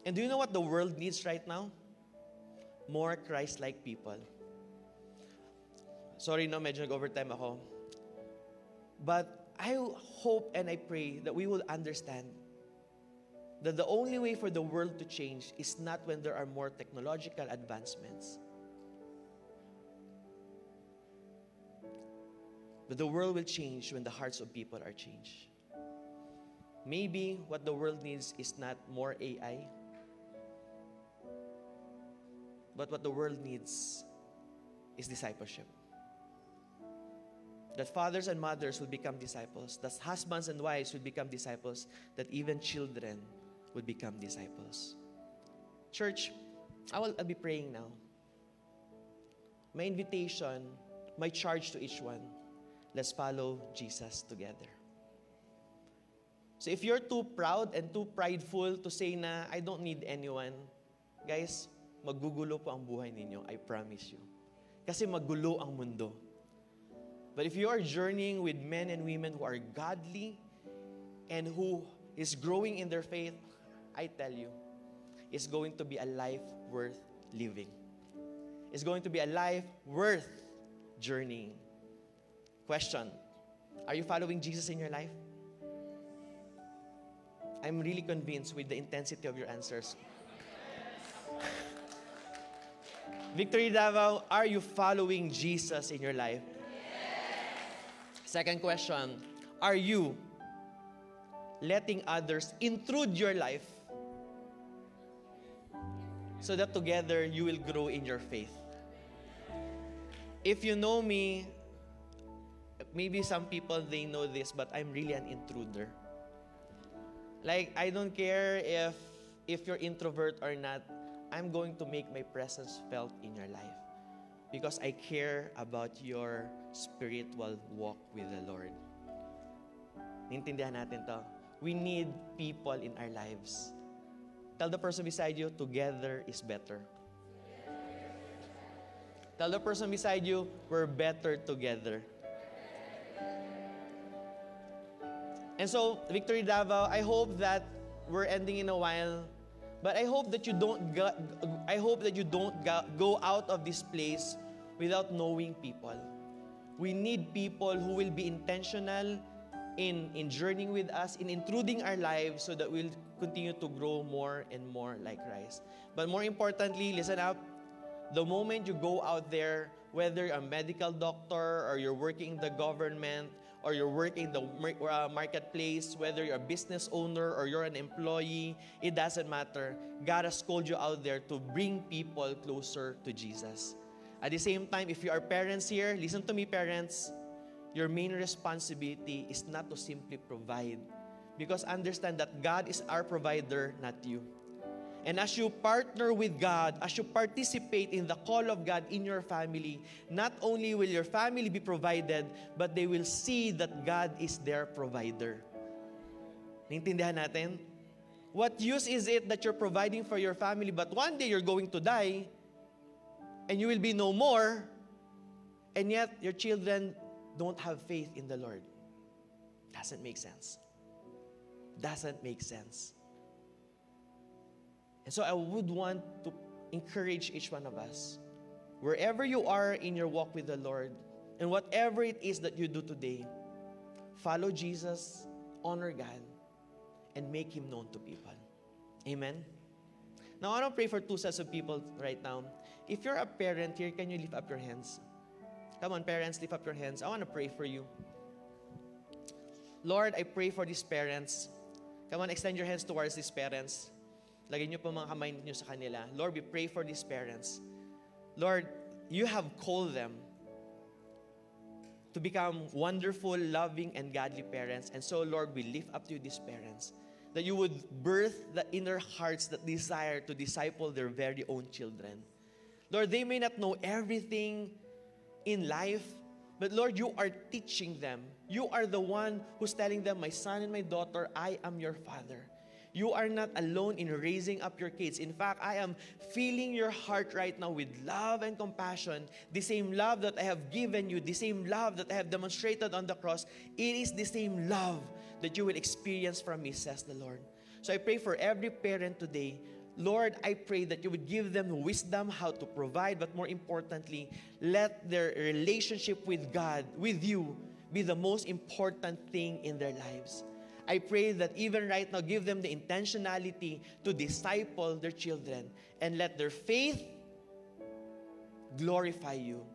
And do you know what the world needs right now? More Christ-like people. Sorry, no, medyo nag-overtime ako. But I hope and I pray that we will understand that the only way for the world to change is not when there are more technological advancements. But the world will change when the hearts of people are changed. Maybe what the world needs is not more AI, but what the world needs is discipleship. That fathers and mothers will become disciples, that husbands and wives will become disciples, that even children will become disciples. Church, I'll be praying now. My invitation, my charge to each one, let's follow Jesus together. So if you're too proud and too prideful to say na, I don't need anyone, guys, magugulo po ang buhay ninyo, I promise you. Kasi magulo ang mundo. But if you are journeying with men and women who are godly and who is growing in their faith, I tell you, it's going to be a life worth living. It's going to be a life worth journeying. Question, are you following Jesus in your life? I'm really convinced with the intensity of your answers. Victory Davao, are you following Jesus in your life? Second question, are you letting others intrude your life? so that together you will grow in your faith. If you know me, maybe some people, they know this, but I'm really an intruder. Like, I don't care if you're introvert or not, I'm going to make my presence felt in your life because I care about your spiritual walk with the Lord. Naintindihan natin to. We need people in our lives. Tell the person beside you, together is better. Tell the person beside you, we're better together. And so, Victory Davao, I hope that we're ending in a while, but I hope that you don't go out of this place without knowing people. We need people who will be intentional in journeying with us, in intruding our lives so that we'll continue to grow more and more like Christ. But more importantly, listen up, the moment you go out there, whether you're a medical doctor or you're working in the government or you're working in the marketplace, whether you're a business owner or you're an employee, it doesn't matter. God has called you out there to bring people closer to Jesus. At the same time, if you are parents here, listen to me, parents, your main responsibility is not to simply provide, because understand that God is our provider, not you. And as you partner with God, as you participate in the call of God in your family, not only will your family be provided, but they will see that God is their provider. Naintindihan natin? What use is it that you're providing for your family, but one day you're going to die, and you will be no more, and yet your children don't have faith in the Lord? Doesn't make sense. Doesn't make sense. And so I would want to encourage each one of us, wherever you are in your walk with the Lord, and whatever it is that you do today, follow Jesus, honor God, and make Him known to people. Amen? Now, I want to pray for two sets of people right now. If you're a parent here, can you lift up your hands? Come on, parents, lift up your hands. I want to pray for you. Lord, I pray for these parents. Come on, extend your hands towards these parents. Lagay niyo po mga kamay niyo sa kanila. Lord, we pray for these parents. Lord, you have called them to become wonderful, loving, and godly parents. And so, Lord, we lift up to you these parents, that you would birth the inner hearts that desire to disciple their very own children. Lord, they may not know everything in life, but Lord, you are teaching them. You are the one who's telling them, my son and my daughter, I am your father. You are not alone in raising up your kids. In fact, I am filling your heart right now with love and compassion. The same love that I have given you, the same love that I have demonstrated on the cross, it is the same love that you will experience from me, says the Lord. So I pray for every parent today. Lord, I pray that you would give them wisdom how to provide, but more importantly, let their relationship with God, with you, be the most important thing in their lives. I pray that even right now, give them the intentionality to disciple their children and let their faith glorify you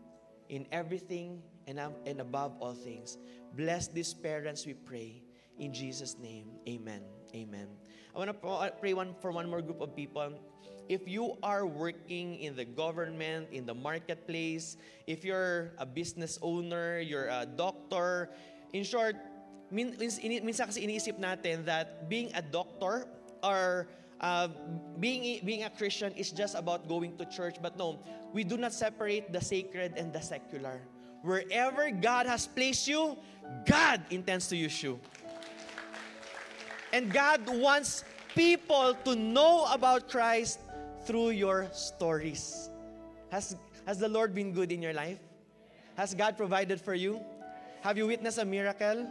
in everything and above all things. Bless these parents, we pray. In Jesus' name, amen. Amen. I want to pray for one more group of people. If you are working in the government, in the marketplace, if you're a business owner, you're a doctor, in short, minsan kasi iniisip natin that being a doctor or being a Christian is just about going to church. But no, we do not separate the sacred and the secular. Wherever God has placed you, God intends to use you. And God wants people to know about Christ through your stories. Has the Lord been good in your life? Has God provided for you? Have you witnessed a miracle?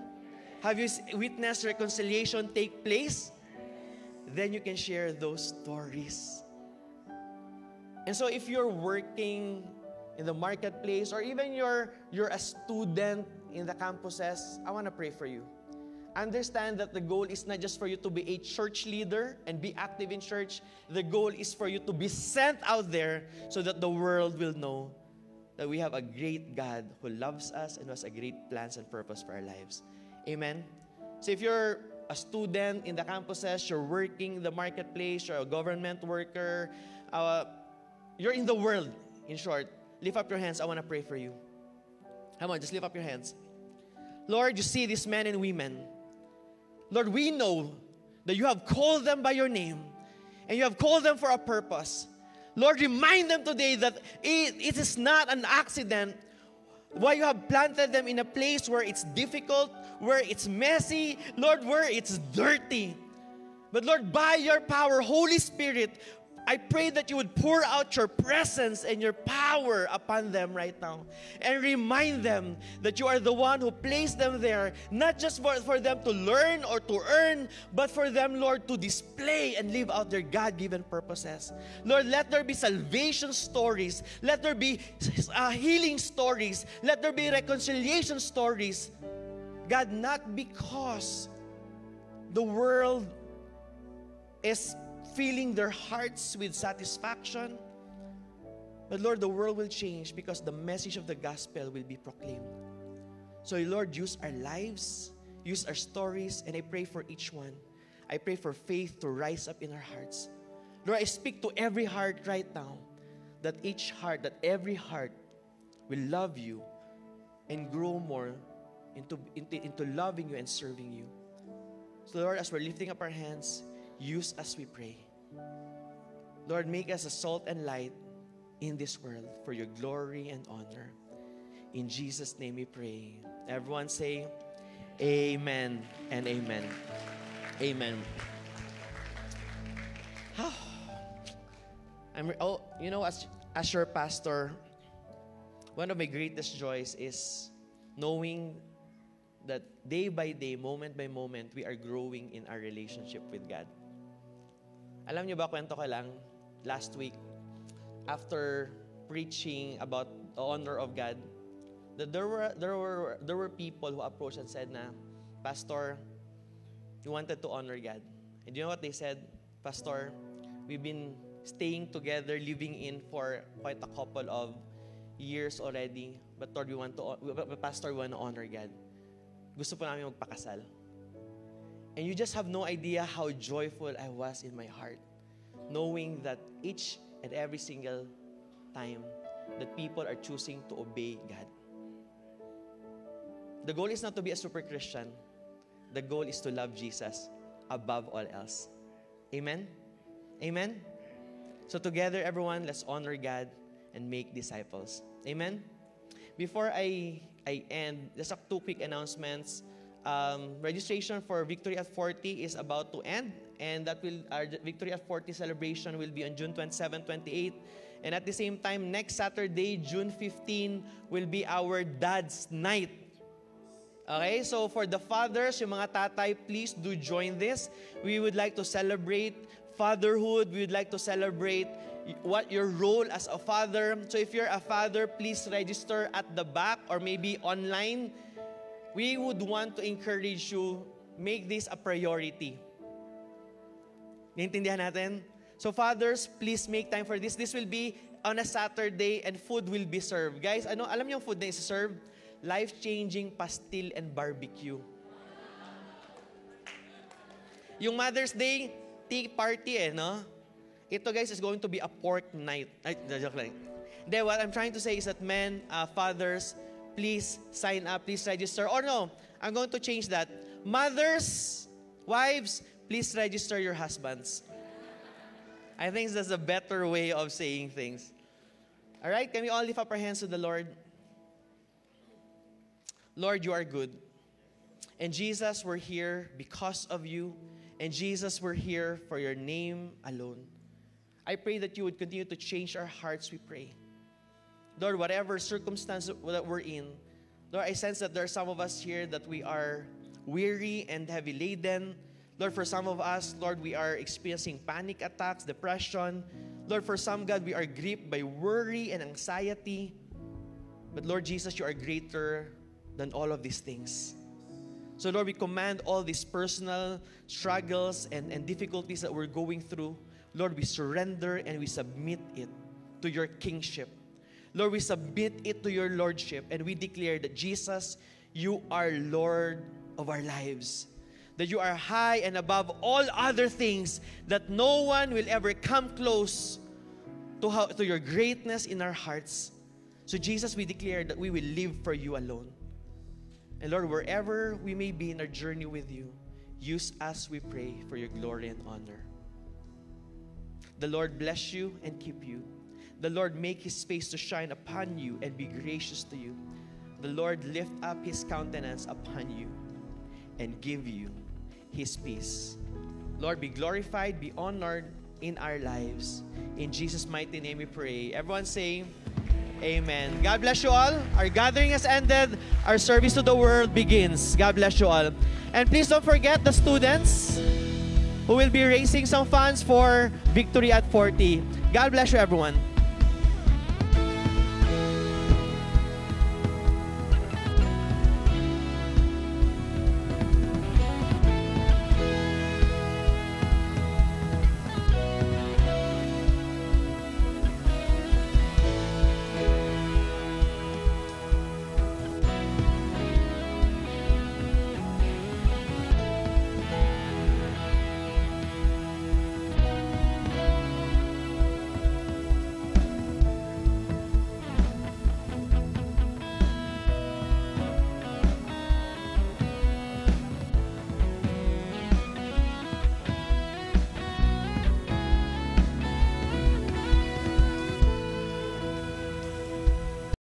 Have you witnessed reconciliation take place? Then you can share those stories. And so if you're working in the marketplace or even you're a student in the campuses, I want to pray for you. Understand that the goal is not just for you to be a church leader and be active in church. The goal is for you to be sent out there so that the world will know that we have a great God who loves us and who has a great plans and purpose for our lives. Amen? So if you're a student in the campuses, you're working in the marketplace, you're a government worker, you're in the world, in short. Lift up your hands. I want to pray for you. Come on, just lift up your hands. Lord, you see these men and women. Lord, we know that you have called them by your name and you have called them for a purpose. Lord, remind them today that it is not an accident why you have planted them in a place where it's difficult, where it's messy, Lord, where it's dirty. But Lord, by your power, Holy Spirit, I pray that you would pour out your presence and your power upon them right now. And remind them that you are the one who placed them there, not just for them to learn or to earn, but for them, Lord, to display and live out their God-given purposes. Lord, let there be salvation stories. Let there be healing stories. Let there be reconciliation stories. God, not because the world is filling their hearts with satisfaction. But Lord, the world will change because the message of the gospel will be proclaimed. So Lord, use our lives, use our stories, and I pray for each one. I pray for faith to rise up in our hearts. Lord, I speak to every heart right now, that every heart will love you and grow more into loving you and serving you. So Lord, as we're lifting up our hands, use us, we pray. Lord, make us a salt and light in this world for your glory and honor. In Jesus' name we pray. Everyone say, amen and amen. Amen. As your pastor, one of my greatest joys is knowing that day by day, moment by moment, we are growing in our relationship with God. Alam niyo ba, kwento ko lang, last week, after preaching about the honor of God, that there were people who approached and said na, Pastor, you wanted to honor God. And you know what they said? Pastor, we've been staying together, living in for quite a couple of years already, but Lord, Pastor, we want to honor God. Gusto po namin magpakasal. And you just have no idea how joyful I was in my heart, knowing that each and every single time that people are choosing to obey God. The goal is not to be a super Christian. The goal is to love Jesus above all else. Amen? Amen? So together, everyone, let's honor God and make disciples. Amen? Before I end, just two quick announcements. Registration for Victory at 40 is about to end, and our Victory at 40 celebration will be on June 27, 28. And at the same time, next Saturday, June 15, will be our Dad's Night. Okay, so for the fathers, yung mga tatay, please do join this. We would like to celebrate fatherhood. We would like to celebrate what your role as a father. So if you're a father, please register at the back or maybe online. We would want to encourage you, make this a priority. Naintindihan natin? So fathers, please make time for this. This will be on a Saturday and food will be served. Guys, alam niyo yung food na isa-serve? Life-changing pastil and barbecue. Yung Mother's Day, tea party no? Ito guys is going to be a pork night. Ay, joke lang. Then what I'm trying to say is that men, fathers, please sign up, please register. Or no, I'm going to change that. Mothers, wives, please register your husbands. I think that's a better way of saying things. All right, can we all lift up our hands to the Lord? Lord, you are good. And Jesus, we're here because of you. And Jesus, we're here for your name alone. I pray that you would continue to change our hearts, we pray. Lord, whatever circumstance that we're in, Lord, I sense that there are some of us here that we are weary and heavy laden. Lord, for some of us, Lord, we are experiencing panic attacks, depression. Lord, for some, God, we are gripped by worry and anxiety. But Lord Jesus, you are greater than all of these things. So Lord, we command all these personal struggles and difficulties that we're going through. Lord, we surrender and we submit it to your kingship. Lord, we submit it to your lordship and we declare that Jesus, you are Lord of our lives. that you are high and above all other things, that no one will ever come close to your greatness in our hearts. So Jesus, we declare that we will live for you alone. And Lord, wherever we may be in our journey with you, use us, we pray, for your glory and honor. The Lord bless you and keep you. The Lord make his face to shine upon you and be gracious to you. The Lord lift up his countenance upon you and give you his peace. Lord, be glorified, be honored in our lives. In Jesus' mighty name we pray. Everyone say, amen. God bless you all. Our gathering has ended. Our service to the world begins. God bless you all. And please don't forget the students who will be raising some funds for Victory at 40. God bless you, everyone.